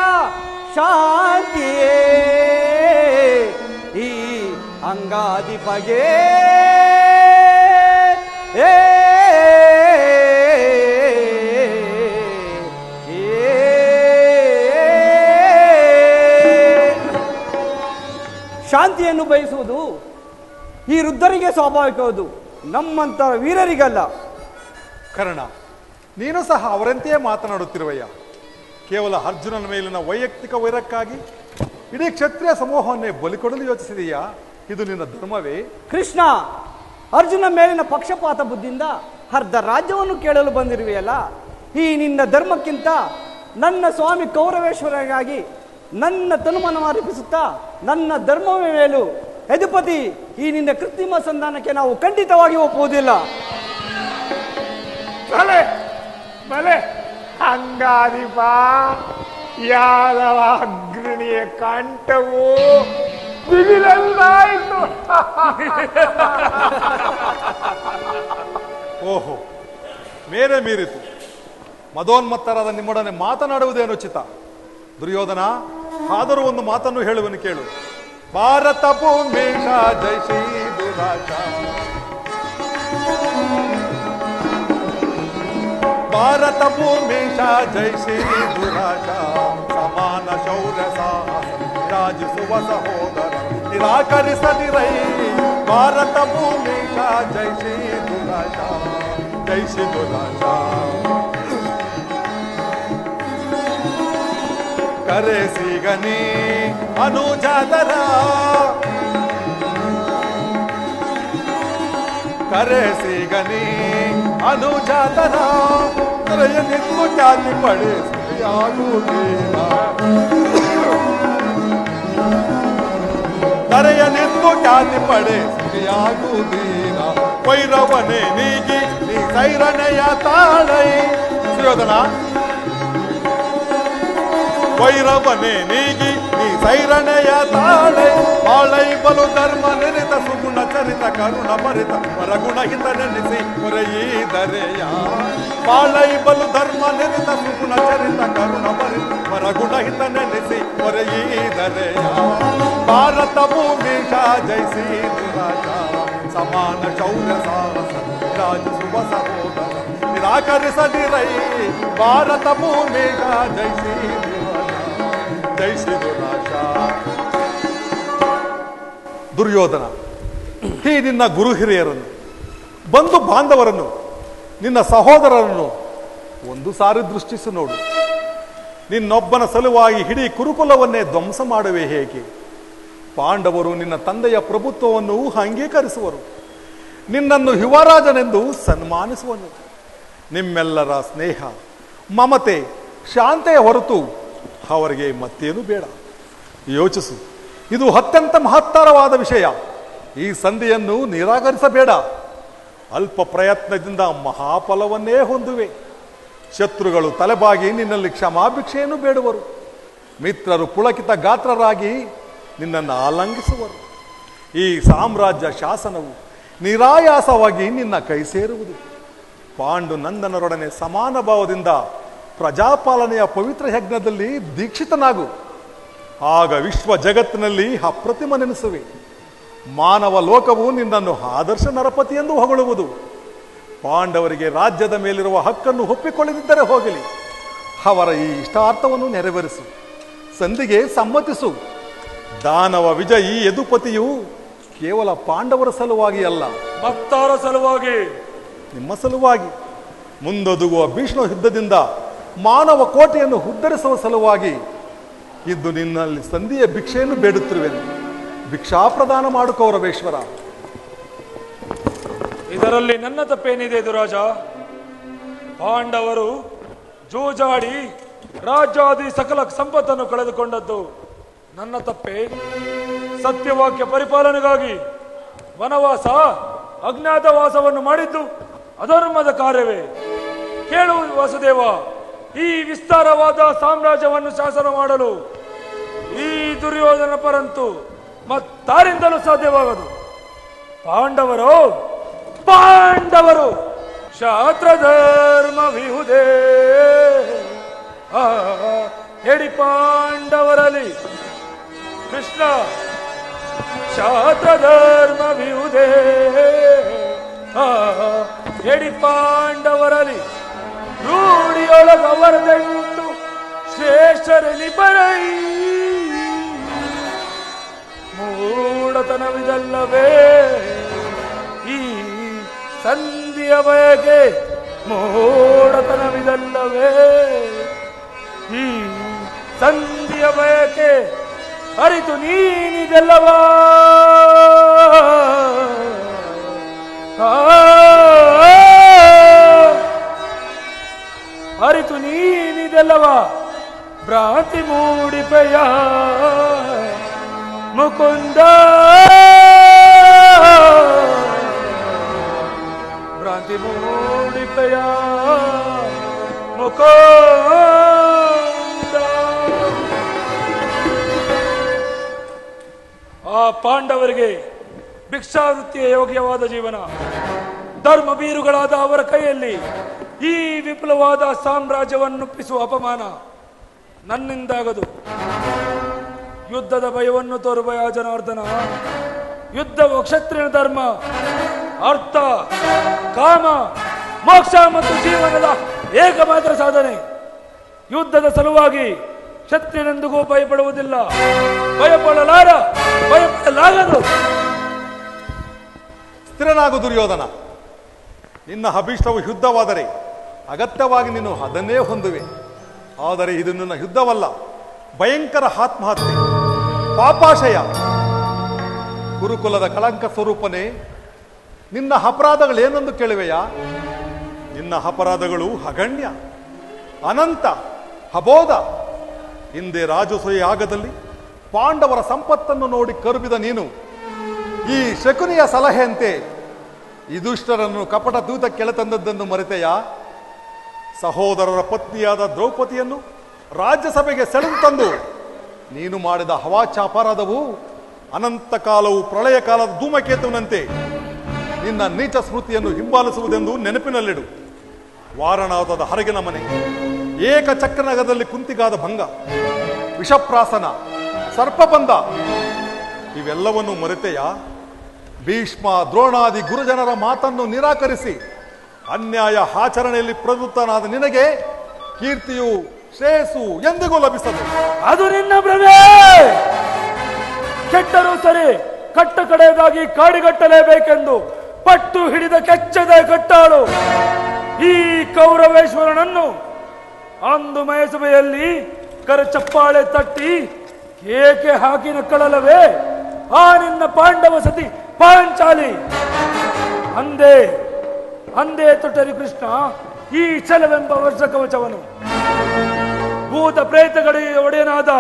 Speaker 4: ಶಾಂತಿಯೇ ಈ ಅಂಗಾಧಿಪಗೆ. ಶಾಂತಿಯನ್ನು ಬಯಸುವುದು ಈ ವೃದ್ಧರಿಗೆ ಸ್ವಾಭಾವಿಕವುದು, ನಮ್ಮಂಥ ವೀರರಿಗಲ್ಲ.
Speaker 7: ಕರ್ಣ, ನೀನು ಸಹ ಅವರಂತೆಯೇ ಮಾತನಾಡುತ್ತಿರುವಯ್ಯ. ಕೇವಲ ಅರ್ಜುನನ ಮೇಲಿನ ವೈಯಕ್ತಿಕ ವೈರಕ್ಕಾಗಿ ಇಡೀ ಕ್ಷತ್ರಿಯ ಸಮೂಹವನ್ನೇ ಬಲಿಕೊಡಲು ಯೋಚಿಸಿದೆಯಾ? ಇದು ನಿನ್ನ ಧರ್ಮವೇ?
Speaker 4: ಕೃಷ್ಣ, ಅರ್ಜುನ ಮೇಲಿನ ಪಕ್ಷಪಾತ ಬುದ್ಧಿಯಿಂದ ಅರ್ಧ ರಾಜ್ಯವನ್ನು ಕೇಳಲು ಬಂದಿರುವೆಯಲ್ಲ. ಈ ನಿನ್ನ ಧರ್ಮಕ್ಕಿಂತ ನನ್ನ ಸ್ವಾಮಿ ಕೌರವೇಶ್ವರಗಾಗಿ ನನ್ನ ತನುಮನ ಅರ್ಪಿಸುತ್ತಾ ನನ್ನ ಧರ್ಮವೇ ಮೇಲು. ಯದುಪತಿ, ಈ ನಿನ್ನ ಕೃತ್ರಿಮ ಸಂಧಾನಕ್ಕೆ ನಾವು ಖಂಡಿತವಾಗಿ ಒಪ್ಪುವುದಿಲ್ಲ.
Speaker 9: ಬಲೆ ಬಲೆ ಹಂಗಾದಿಪ ಯಾದವ ಅಗ್ರಣಿಯ ಕಂಠವು ಬಿಗಿಲಲ್ಲಾಯಿತು.
Speaker 7: ಓಹೋ, ಮೇರೆ ಮೀರಿತು. ಮದೋನ್ಮತ್ತರಾದ ನಿಮ್ಮೊಡನೆ ಮಾತನಾಡುವುದೇನುಚಿತ. ದುರ್ಯೋಧನ, ಆದರೂ ಒಂದು ಮಾತನ್ನು ಹೇಳುವನು ಕೇಳು. ಭಾರತ ಭೂಮೇಶ ಜೈ ಶ್ರೀ ದುರಾಜ, ಭಾರತ ಭೂಮೇಶ ಜೈ ಶ್ರೀ ದುರಾಜ, ಸಮಾನ ಶೌರ್ಯ ಸಾಹಸ ವಿರಾಜಿಸುವ ಸಹೋದರ ನಿರಾಕರಿಸದಿರೈ. ಭಾರತ ಭೂಮೇಶ ಜೈ ಶ್ರೀ ದುರಾಜ, ಜೈ ಶ್ರೀ ದುರಾಜ. ಕರೆಸಿಗನಿ ಅನುಜಾತರ, ಕರೆಸಿಗನಿ ಅನುಜಾತರ, ಕರೆಯನಿತ್ತು ಖ್ಯಾತಿ ಪಡೆಸಿಯಾಗುವುದಿಲ್ಲ, ಕರೆಯನಿತ್ತು ಖ್ಯಾತಿ ಪಡೆಸಿಯಾಗುವುದಿಲ್ಲ. ವೈರವನೇ ನೀಗಿ ನೀ ಸೈರಣೆಯ ತಾಳೈ. ಸುಯೋಧನ, ವೈರವನೇ ನೀಗಿ ನೀ ಸೈರಣೆಯ ತಾಳೆ. ಬಾಳೈ ಬಲು ಧರ್ಮ ನೆನೆತ ಸುಗುಣ ಚರಿತ ಕರುಣ ಭರಿತ ವರಗುಣ ಹಿತ ನೆನೆಸಿ ಹೊರೆಯಿದರೆಯ. ಬಾಳೈ ಬಲು ಧರ್ಮ ನೆನೆತ ಸುಗುಣ ಚರಿತ ಕರುಣ ಭರಿತ ವರಗುಣ ಹಿತ ನೆನೆಸಿ ಹೊರೆಯಿದರೆಯ. ಭಾರತ ಭೂಮೇಶ ಜೈ ಶ್ರೀ ದುರಾಜ, ಸಮಾನ ಶೌರ್ಯ ಸಾಹಸ ರಾಜಿಸುವ ಸಹೋದರ ನಿರಾಕರಿಸದಿರೈ. ಭಾರತ ಭೂಮೇಶ ಜೈ ಶ್ರೀ ಜೈ ಶ್ರೀ ದುರಾಜ. ದುರ್ಯೋಧನ, ಈ ನಿನ್ನ ಗುರು ಹಿರಿಯರನ್ನು, ಬಂಧು ಬಾಂಧವರನ್ನು, ನಿನ್ನ ಸಹೋದರರನ್ನು ಒಂದು ಸಾರಿ ದೃಷ್ಟಿಸಿ ನೋಡು. ನಿನ್ನೊಬ್ಬನ ಸಲುವಾಗಿ ಇಡೀ ಕುರುಕುಲವನ್ನೇ ಧ್ವಂಸ ಮಾಡುವೆ ಹೇಗೆ? ಪಾಂಡವರು ನಿನ್ನ ತಂದೆಯ ಪ್ರಭುತ್ವವನ್ನು ಅಂಗೀಕರಿಸುವರು, ನಿನ್ನನ್ನು ಯುವರಾಜನೆಂದು ಸನ್ಮಾನಿಸುವನು. ನಿಮ್ಮೆಲ್ಲರ ಸ್ನೇಹ, ಮಮತೆ, ಶಾಂತೆಯ ಹೊರತು ಅವರಿಗೆ ಮತ್ತೇನು ಬೇಡ. ಯೋಚಿಸು, ಇದು ಅತ್ಯಂತ ಮಹತ್ತರವಾದ ವಿಷಯ. ಈ ಸಂಧಿಯನ್ನು ನಿರಾಕರಿಸಬೇಡ. ಅಲ್ಪ ಪ್ರಯತ್ನದಿಂದ ಮಹಾಫಲವನ್ನೇ ಹೊಂದುವೆ. ಶತ್ರುಗಳು ತಲೆಬಾಗಿ ನಿನ್ನಲ್ಲಿ ಕ್ಷಮಾಭಿಕ್ಷೆಯನ್ನು ಬೇಡುವರು. ಮಿತ್ರರು ಪುಳಕಿತ ಗಾತ್ರರಾಗಿ ನಿನ್ನನ್ನು ಆಲಂಘಿಸುವರು. ಈ ಸಾಮ್ರಾಜ್ಯ ಶಾಸನವು ನಿರಾಯಾಸವಾಗಿ ನಿನ್ನ ಕೈ ಸೇರುವುದು. ಪಾಂಡು ನಂದನರೊಡನೆ ಸಮಾನ ಭಾವದಿಂದ ಪ್ರಜಾಪಾಲನೆಯ ಪವಿತ್ರ ಯಜ್ಞದಲ್ಲಿ ದೀಕ್ಷಿತನಾಗು. ಆಗ ವಿಶ್ವ ಜಗತ್ತಿನಲ್ಲಿ ಅಪ್ರತಿಮ ನೆನೆಸುವೆ. ಮಾನವ ಲೋಕವು ನಿನ್ನನ್ನು ಆದರ್ಶ ನರಪತಿ ಎಂದು ಹೊಗಳುವುದು. ಪಾಂಡವರಿಗೆ ರಾಜ್ಯದ ಮೇಲಿರುವ ಹಕ್ಕನ್ನು ಒಪ್ಪಿಕೊಳ್ಳದಿದ್ದರೆ ಹೋಗಲಿ, ಅವರ ಈ ಇಷ್ಟಾರ್ಥವನ್ನು ನೆರವೇರಿಸು. ಸಂಧಿಗೆ ಸಮ್ಮತಿಸು. ದಾನವ ವಿಜಯಿ ಯದುಪತಿಯು ಕೇವಲ ಪಾಂಡವರ ಸಲುವಾಗಿ ಅಲ್ಲ,
Speaker 2: ಭಕ್ತರ ಸಲುವಾಗಿ,
Speaker 7: ನಿಮ್ಮ ಸಲುವಾಗಿ, ಮುಂದೊದುಗುವ ಭೀಷ್ಮ ಯುದ್ಧದಿಂದ ಮಾನವ ಕೋಟೆಯನ್ನು ಉದ್ಧರಿಸುವ ಸಲುವಾಗಿ ಇದ್ದು ನಿನ್ನಲ್ಲಿ ಸಂಧಿಯ ಭಿಕ್ಷೆಯನ್ನು ಬೇಡುತ್ತಿರುವೆನು. ಭಿಕ್ಷಾ ಪ್ರದಾನ ಮಾಡು ಕೌರವೇಶ್ವರ.
Speaker 2: ಇದರಲ್ಲಿ ನನ್ನ ತಪ್ಪೇನಿದೆ ದುರಾಜ? ಪಾಂಡವರು ಜೂಜಾಡಿ ರಾಜ್ಯಾದಿ ಸಕಲ ಸಂಪತ್ತನ್ನು ಕಳೆದುಕೊಂಡದ್ದು ನನ್ನ ತಪ್ಪೇ? ಸತ್ಯವಾಕ್ಯ ಪರಿಪಾಲನೆಗಾಗಿ ವನವಾಸ, ಅಜ್ಞಾತವಾಸವನ್ನು ಮಾಡಿದ್ದು ಅಧರ್ಮದ ಕಾರ್ಯವೇ? ಕೇಳು ವಾಸುದೇವ, ಈ ವಿಸ್ತಾರವಾದ ಸಾಮ್ರಾಜ್ಯವನ್ನು ಶಾಸನ ಮಾಡಲು ಈ ದುರ್ಯೋಧನ ಪರಂತು ಮತ್ತಾರಿಂದಲೂ ಸಾಧ್ಯವಾಗದು. ಪಾಂಡವರು ಶಾಸ್ತ್ರಧರ್ಮ ವಿಹುದೇ ಹೇಳಿ ಪಾಂಡವರಲ್ಲಿ ಕೃಷ್ಣ ಶಾಸ್ತ್ರಧರ್ಮ ವಿಹುದೇ ಹೇಳಿ ಪಾಂಡವರಲ್ಲಿ ರೂಢಿಯೊಳಗವರದೆಂಟು ಶ್ರೇಷ್ಠರಲ್ಲಿ ಬರೈ ಮೂಢ ಮೋಡತನವಿದಲ್ಲವೇ ಈ ಸಂಧಿಯ ಬಯಕೆ ಮೋಡತನವಿದಲ್ಲವೇ ಈ ಸಂಧಿಯ ಬಯಕೆ ಅರಿತು ನೀನಿದೆಲ್ಲವಾ ಅರಿತು ನೀನಿದೆಲ್ಲವ ಭ್ರಾಂತಿ ಮೂಡಿಪೆಯ ಮುಕುಂದ ಭ್ರಾಂತಿ ಮೂಡಿಪೆಯ ಮುಕುಂದ. ಆ ಪಾಂಡವರಿಗೆ ಭಿಕ್ಷಾವೃತ್ತಿಯ ಯೋಗ್ಯವಾದ ಜೀವನ, ಧರ್ಮ ಬೀರುಗಳಾದ ಅವರ ಕೈಯಲ್ಲಿ ಈ ವಿಪುಲವಾದ ಸಾಮ್ರಾಜ್ಯವನ್ನುಪ್ಪಿಸುವ ಅಪಮಾನ ನನ್ನಿಂದಾಗದು. ಯುದ್ಧದ ಭಯವನ್ನು ತೋರುವ ಜನಾರ್ದನ, ಯುದ್ಧವು ಕ್ಷತ್ರಿಯ ಧರ್ಮ, ಅರ್ಥ, ಕಾಮ, ಮೋಕ್ಷ ಮತ್ತು ಜೀವನದ ಏಕಮಾತ್ರ ಸಾಧನೆ. ಯುದ್ಧದ ಸಲುವಾಗಿ ಕ್ಷತ್ರಿಯನೆಂದಿಗೂ ಭಯಪಡುವುದಿಲ್ಲ, ಭಯಪಡಲಾಗದು.
Speaker 7: ಸ್ಥಿರನಾಗು ದುರ್ಯೋಧನ. ನಿನ್ನ ಅಭೀಷ್ಟವು ಯುದ್ಧವಾದರೆ ಅಗತ್ಯವಾಗಿ ನೀನು ಅದನ್ನೇ ಹೊಂದುವೆ. ಆದರೆ ಇದು ನಿನ್ನ ಯುದ್ಧವಲ್ಲ, ಭಯಂಕರ ಆತ್ಮಹತ್ಯೆ, ಪಾಪಾಶಯ. ಗುರುಕುಲದ ಕಳಂಕ ಸ್ವರೂಪನೇ, ನಿನ್ನ ಅಪರಾಧಗಳೇನೆಂದು ಕೇಳುವೆಯಾ? ನಿನ್ನ ಅಪರಾಧಗಳು ಅಗಣ್ಯ, ಅನಂತ, ಅಬೋಧ. ಹಿಂದೆ ರಾಜಸೂಯ ಯಾಗದಲ್ಲಿ ಪಾಂಡವರ ಸಂಪತ್ತನ್ನು ನೋಡಿ ಕರುಬಿದ ನೀನು ಈ ಶಕುನಿಯ ಸಲಹೆಯಂತೆ ಯುಧಿಷ್ಠಿರನ್ನು ಕಪಟ ದೂತ ಕೆಳತಂದದ್ದನ್ನು ಮರೆತೆಯಾ? ಸಹೋದರರ ಪತ್ನಿಯಾದ ದ್ರೌಪದಿಯನ್ನು ರಾಜ್ಯಸಭೆಗೆ ಸೆಳೆದು ತಂದು ನೀನು ಮಾಡಿದ ಹವಾಚ ಅಪರಾಧವು ಅನಂತ ಕಾಲವು ಪ್ರಳಯ ಕಾಲದ ಧೂಮಕೇತುವಿನಂತೆ ನಿನ್ನ ನೀಚ ಸ್ಮೃತಿಯನ್ನು ಹಿಂಬಾಲಿಸುವುದೆಂದು ನೆನಪಿನಲ್ಲಿಡು. ವಾರಣಾವತದ ಹರಗಿನ ಮನೆ, ಏಕಚಕ್ರನಗರದಲ್ಲಿ ಕುಂತಿಗಾದ ಭಂಗ, ವಿಷಪ್ರಾಸನ, ಸರ್ಪಬಂಧ ಇವೆಲ್ಲವನ್ನು ಮರೆತೆಯಾ? ಭೀಷ್ಮ ದ್ರೋಣಾದಿ ಗುರುಜನರ ಮಾತನ್ನು ನಿರಾಕರಿಸಿ ಅನ್ಯಾಯ ಆಚರಣೆಯಲ್ಲಿ ಪ್ರವೃತ್ತನಾದ ನಿನಗೆ ಕೀರ್ತಿಯು ಶ್ರೇಯಸ್ಸು ಎಂದಿಗೂ ಲಭಿಸದು.
Speaker 2: ಅದು ನಿನ್ನ ಭ್ರಮೆ. ಕೆಟ್ಟರೂ ಸರಿ, ಕಟ್ಟ ಕಡೆಯದಾಗಿ ಕಾಡಿಗಟ್ಟಲೇಬೇಕೆಂದು ಪಟ್ಟು ಹಿಡಿದ ಕೆಚ್ಚದ ಕಟ್ಟಾಳು ಈ ಕೌರವೇಶ್ವರನನ್ನು ಅಂದು ಮಯಸಭೆಯಲ್ಲಿ ಕರಚಪ್ಪಾಳೆ ತಟ್ಟಿ ಏಕೆ ಹಾಕಿ ನಕ್ಕಳಲ್ಲವೇ ಆ ನಿನ್ನ ಪಾಂಡವ ಸತಿ ಪಾಂಚಾಲಿ. ಅಂದೇ ತೊಟ್ಟರಿ ಕೃಷ್ಣ ಈ ಛಲವೆಂಬ ವರ್ಷ ಕವಚವನು. ಭೂತ ಪ್ರೇತಗಳಿಗೆ ಒಡೆಯನಾದ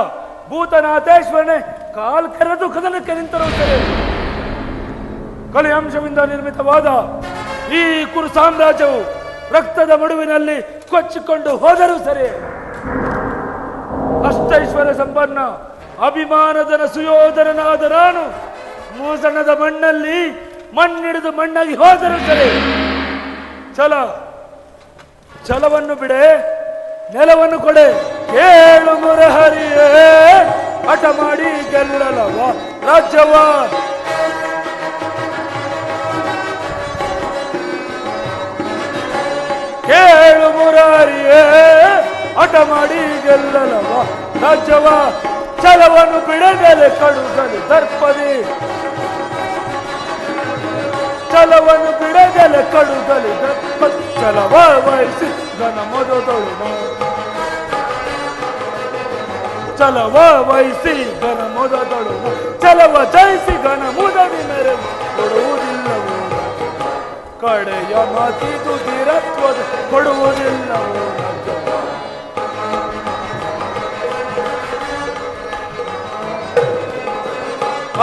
Speaker 2: ಭೂತನಾಥೇಶ್ವರನೇ ಕಾಲ್ ಕೆರೆದು ಕದನಕ್ಕೆ ನಿಂತರೂ ಸರಿ, ಕಲಿಯಾಂಶವಿಂದ ನಿರ್ಮಿತವಾದ ಈ ಕುರು ಸಾಮ್ರಾಜ್ಯವು ರಕ್ತದ ಮಡುವಿನಲ್ಲಿ ಕೊಚ್ಚಿಕೊಂಡು ಹೋದರೂ ಸರಿ, ಅಷ್ಟೈಶ್ವರ್ಯ ಸಂಪನ್ನ ಅಭಿಮಾನದನ ಸುಯೋಧನನಾದ ನಾನು ಮೂಸಣದ ಮಣ್ಣಲ್ಲಿ ಮಣ್ಣಿಡಿದು ಮಣ್ಣಾಗಿ ಹೋದರೂ ಸರಿ, ಛಲವನ್ನು ಬಿಡೆ, ನೆಲವನ್ನು ಕೊಡೆ. ಕೇಳು ಮುರಹರಿಯೇ, ಹಠ ಮಾಡಿ ಗೆಲ್ಲಲವ ರಾಜ್ಯವ. ಕೇಳು ಮುರಾರಿಯೇ, ಹಠ ಮಾಡಿ ಗೆಲ್ಲಲವ ರಾಜ್ಯವ. ಛಲವನ್ನು ಬಿಡದಲೆ ಕಡುಗಲಿ ದರ್ಪದಿ, ಛಲವನ್ನು ಬಿಡದಲೆ ಕಡುಗಲಿ ದರ್ಪದಿ. ಛಲವ ವಹಿಸಿ ಘನ ಮೊದಲು, ಛಲವ ವಹಿಸಿ ಘನ ಮೊದಲು, ಛಲವ ಜಯಿಸಿ ಘನ ಮುದವಿ ಮೇರೆ ಕೊಡುವುದಿಲ್ಲವೋ ಕಡೆಯ ಮಾತಿದು ಧೀರತ್ವದ ಕೊಡುವುದಿಲ್ಲವೋ.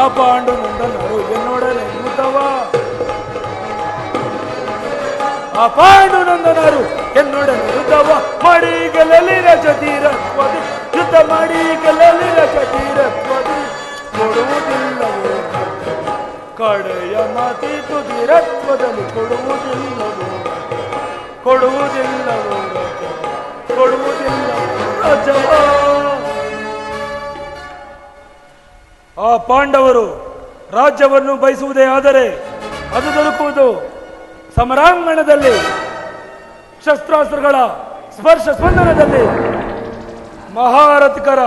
Speaker 2: ಆ ಪಾಂಡು ನಂದನರು ಎನ್ನೊಡನೆ ಮುದ್ದವ, ಆ ಪಾಂಡು ನಂದನರು ಎನ್ನೊಡನೆ ಯುದ್ಧವ ಮಾಡಿ ಗೆಲ್ಲಲಿ ರಜಧೀರತ್ವದಿ, ಯುದ್ಧ ಮಾಡಿ ಗೆಲ್ಲಲಿ ರಜಧೀರತ್ವದಿ ಕೊಡುವುದಿಲ್ಲವೋ ಕಡೆಯ ಮಾತಿದು ಧೀರತ್ವದಲ್ಲಿ ಕೊಡುವುದಿಲ್ಲವೋ ರಾಜವ. ಆ ಪಾಂಡವರು ರಾಜ್ಯವನ್ನು ಬಯಸುವುದೇ ಆದರೆ ಅದು ದೊರಕುವುದು ಸಮರಾಂಗಣದಲ್ಲಿ, ಶಸ್ತ್ರಾಸ್ತ್ರಗಳ ಸ್ಪರ್ಶ ಸ್ಪಂದನದಲ್ಲಿ, ಮಹಾರಥಿಕರ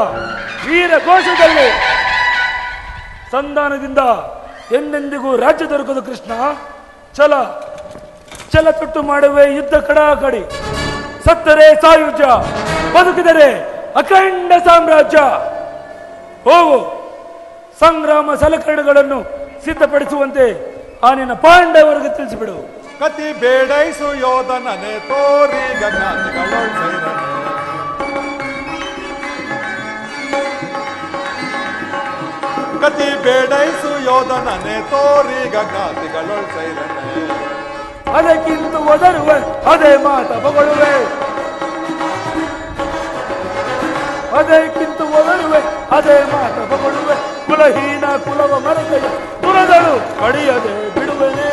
Speaker 2: ವೀರ ಘೋಷದಲ್ಲಿ, ಸಂಧಾನದಿಂದ ಎಂದೆಂದಿಗೂ ರಾಜ್ಯ ದೊರಕದು ಕೃಷ್ಣ. ಛಲ ತೊಟ್ಟು ಮಾಡುವೆ ಯುದ್ಧ ಕಡಾಕಡಿ. ಸತ್ತರೆ ಸಾಯುಜ್ಯ, ಬದುಕಿದರೆ ಅಖಂಡ ಸಾಮ್ರಾಜ್ಯ. ಹೋಗು, ಸಂಗ್ರಾಮ ಸಲಕರಣೆಗಳನ್ನು ಸಿದ್ಧಪಡಿಸುವಂತೆ ಆ ನಿನ್ನ ಪಾಂಡವರಿಗೆ ತಿಳಿಸಿಬಿಡು.
Speaker 7: ಕತಿ ಬೇಡೈಸು ಯೋಧನನೆ ತೋರಿ ಗಗನಗಳೊಳ್ ಸೈರನೆ. ಕತಿ ಬೇಡೈಸು ಯೋಧನನೆ ತೋರಿ ಗಗನಗಳೊಳ್ ಸೈರನೆ.
Speaker 2: ಅದಕ್ಕಿಂತ ಒದರುವೆ ಅದೇ ಮಾತ ಬಗಳುವೆ. ಅದಕ್ಕಿಂತ ಒದರುವೆ ಅದೇ ಮಾತ ಬಗಳುವೆ. ಕುಲಹೀನ ಕುಲವ ಮರೆತೆಯ ಕುಲದಳು ಕಡಿಯದೆ ಬಿಡುವೆನೆ.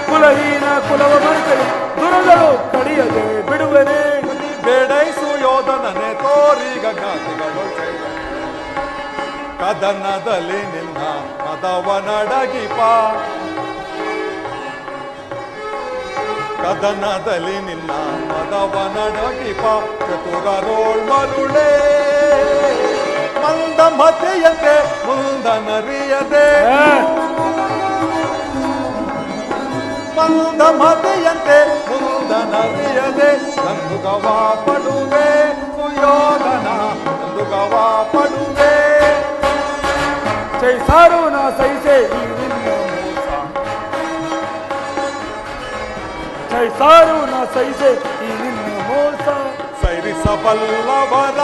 Speaker 2: ಕುಲಹೀನ ಕುಲವ ಮರೆತೆಯ ದುರದಳು ಕಡಿಯದೆ ಬಿಡುವೆನೆ.
Speaker 7: ಬೇಡೈಸು ಯೋಧನನೆ ತೋರಿ ಗಗನಗಳೊಳ್ ಸೈರನೆ. ಕದನದಲ್ಲಿ ನಿನ್ನ ಮದವನಡಗಿಪ. ಕದನದಲ್ಲಿ ನಿನ್ನ ಮದವನಡಗಿಪ. ಚತುರರೋಳ್ ಮರುಳೇ ಮಂದ ಮತೆಯಂತೆ ಮುಂದನರಿಯದೆ. ಮಂದ ಮತೆಯಂತೆ ಮುಂದನರಿಯದೆ. ಕಂದುಗವ ಪಡುವೆ ಸುಯೋಧನ, ಕಂದುಗವ ಪಡುವೆ.
Speaker 2: ಸಾರು ನಾ ಸಹಿಸೆ ಈ ನಿನ್ನ ಮೋಸ. ಸಾರು ನಾ ಸಹಿಸೆ ಈ ನಿನ್ನ ಮೋಸ.
Speaker 7: ಸೈರಿಸಬಲ್ಲವರ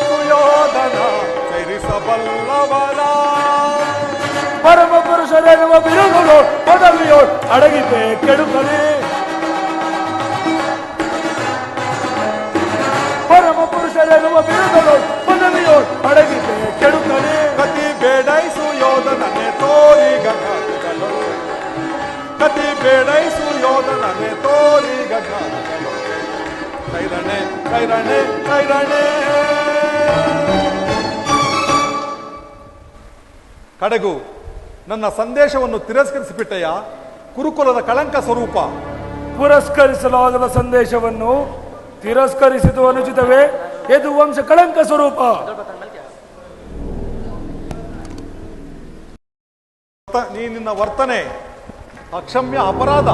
Speaker 7: ಸುಯೋಧನ, ಸೈರಿಸಬಲ್ಲವರ.
Speaker 2: ಪರಮ ಪುರುಷರೆನ್ನುವ ಬಿರುದುಗಳು ಪದವಿಯೋ ಅಡಗಿತೆ ಕೆಡುಕನೆ. ಪರಮ ಪುರುಷರೆನ್ನುವ ಬಿರುದುಗಳು ಪದವಿಯೋ ಅಡಗಿತೆ ಕೆಡುಕನೆ.
Speaker 7: ಕತಿ ಬೇಡೈಸು ಯೋಧನನೆ ತೋರಿ ಗಗನಗಳೊಳ್. ಕತಿ ಬೇಡೈಸು ಯೋಧನನೆ ತೋರಿ ಗಗನಗಳೊಳ್. ಸೈರಣೆ ಸೈರಣೆ ಸೈರಣೆ. ಕಡೆಗೂ ನನ್ನ ಸಂದೇಶವನ್ನು ತಿರಸ್ಕರಿಸಿಬಿಟ್ಟೆಯ ಕುರುಕುಲದ ಕಳಂಕ ಸ್ವರೂಪ.
Speaker 2: ಪುರಸ್ಕರಿಸಲಾಗದ ಸಂದೇಶವನ್ನು ತಿರಸ್ಕರಿಸಿದು ಅನುಚಿತವೇ? ಯದು ವಂಶ ಕಳಂಕ ಸ್ವರೂಪ.
Speaker 7: ನಿನ್ನ ವರ್ತನೆ ಅಕ್ಷಮ್ಯ ಅಪರಾಧ.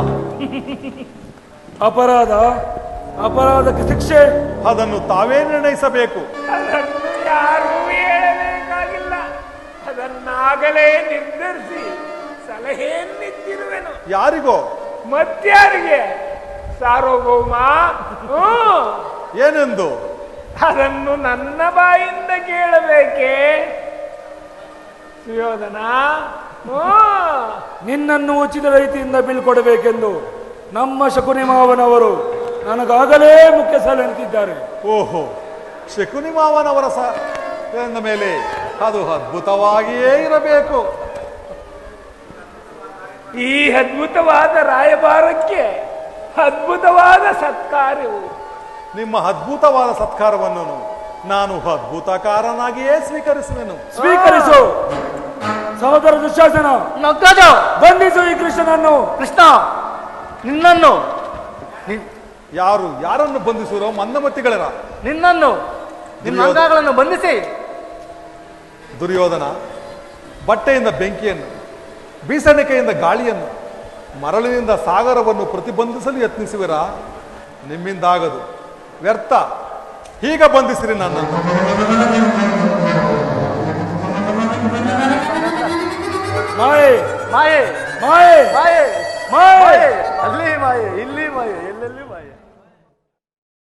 Speaker 2: ಅಪರಾಧಕ್ಕೆ ಶಿಕ್ಷೆ
Speaker 7: ಅದನ್ನು ತಾವೇ ನಿರ್ಣಯಿಸಬೇಕು.
Speaker 10: ಅದನ್ನು ಯಾರೂ ಹೇಳಬೇಕಾಗಿಲ್ಲ. ಅದನ್ನಾಗಲೇ ನಿರ್ಧರಿಸಿ ಸಲಹೆಯನ್ನಿತ್ತಿರುವೆನು.
Speaker 7: ಯಾರಿಗೋ?
Speaker 10: ಮತ್ಯಾರಿಗೆ? ಸಾರ್ವಭೌಮ.
Speaker 7: ಏನೆಂದು?
Speaker 10: ಅದನ್ನು ನನ್ನ ಬಾಯಿಂದ ಕೇಳಬೇಕೆ ಸುಯೋಧನ?
Speaker 2: ನಿನ್ನನ್ನು ಉಚಿತ ರೀತಿಯಿಂದ ಬೀಳ್ಕೊಡಬೇಕೆಂದು ನಮ್ಮ ಶಕುನಿ ಮಾವನವರು ನನಗಾಗಲೇ ಮುಖ್ಯ ಸಲಹೆ ಅಂತಿದ್ದಾರೆ.
Speaker 7: ಓಹೋ, ಶಕುನಿ ಮಾವನವರ ಎಂದ ಮೇಲೆ ಅದು ಅದ್ಭುತವಾಗಿಯೇ ಇರಬೇಕು.
Speaker 10: ಈ ಅದ್ಭುತವಾದ ರಾಯಭಾರಕ್ಕೆ ಅದ್ಭುತವಾದ ಸತ್ಕಾರ್ಯವು.
Speaker 7: ನಿಮ್ಮ ಅದ್ಭುತವಾದ ಸತ್ಕಾರವನ್ನು ನಾನು ಅದ್ಭುತಕಾರನಾಗಿಯೇ ಸ್ವೀಕರಿಸುವೆನು.
Speaker 2: ಸ್ವೀಕರಿಸು. ಸಹೋದರ ದುಶ್ಯಾಸನ,
Speaker 9: ನಗ್ಗಜ
Speaker 2: ಬಂಧಿಸು ಈ ಕೃಷ್ಣನನ್ನು.
Speaker 9: ಕೃಷ್ಣ, ನಿನ್ನನ್ನು
Speaker 7: ಯಾರನ್ನು ಬಂಧಿಸುವರು? ಮಂದಮತಿಗಳರ.
Speaker 9: ನಿನ್ನನ್ನು ನಿನ್ನ ಅಂಗಗಳನ್ನು ಬಂಧಿಸಿ.
Speaker 7: ದುರ್ಯೋಧನ, ಬಟ್ಟೆಯಿಂದ ಬೆಂಕಿಯನ್ನು, ಬೀಸಣಿಕೆಯಿಂದ ಗಾಳಿಯನ್ನು, ಮರಳಿನಿಂದ ಸಾಗರವನ್ನು ಪ್ರತಿಬಂಧಿಸಲು ಯತ್ನಿಸುವಿರಾ? ನಿಮ್ಮಿಂದಾಗದು, ವ್ಯರ್ಥ. ಹೀಗ ಬಂಧಿಸಿರಿ ನನ್ನನ್ನು.
Speaker 2: ಮಾಯೆ
Speaker 9: ಮಾಯೆ
Speaker 2: ಮಾಯೆ
Speaker 9: ಮಾಯೆ
Speaker 2: ಮಾಯೆ.
Speaker 9: ಅಲ್ಲಿ ಮಾಯೆ, ಇಲ್ಲಿ ಮಾಯೆ, ಎಲ್ಲೆಲ್ಲಿ ಮಾಯೆ.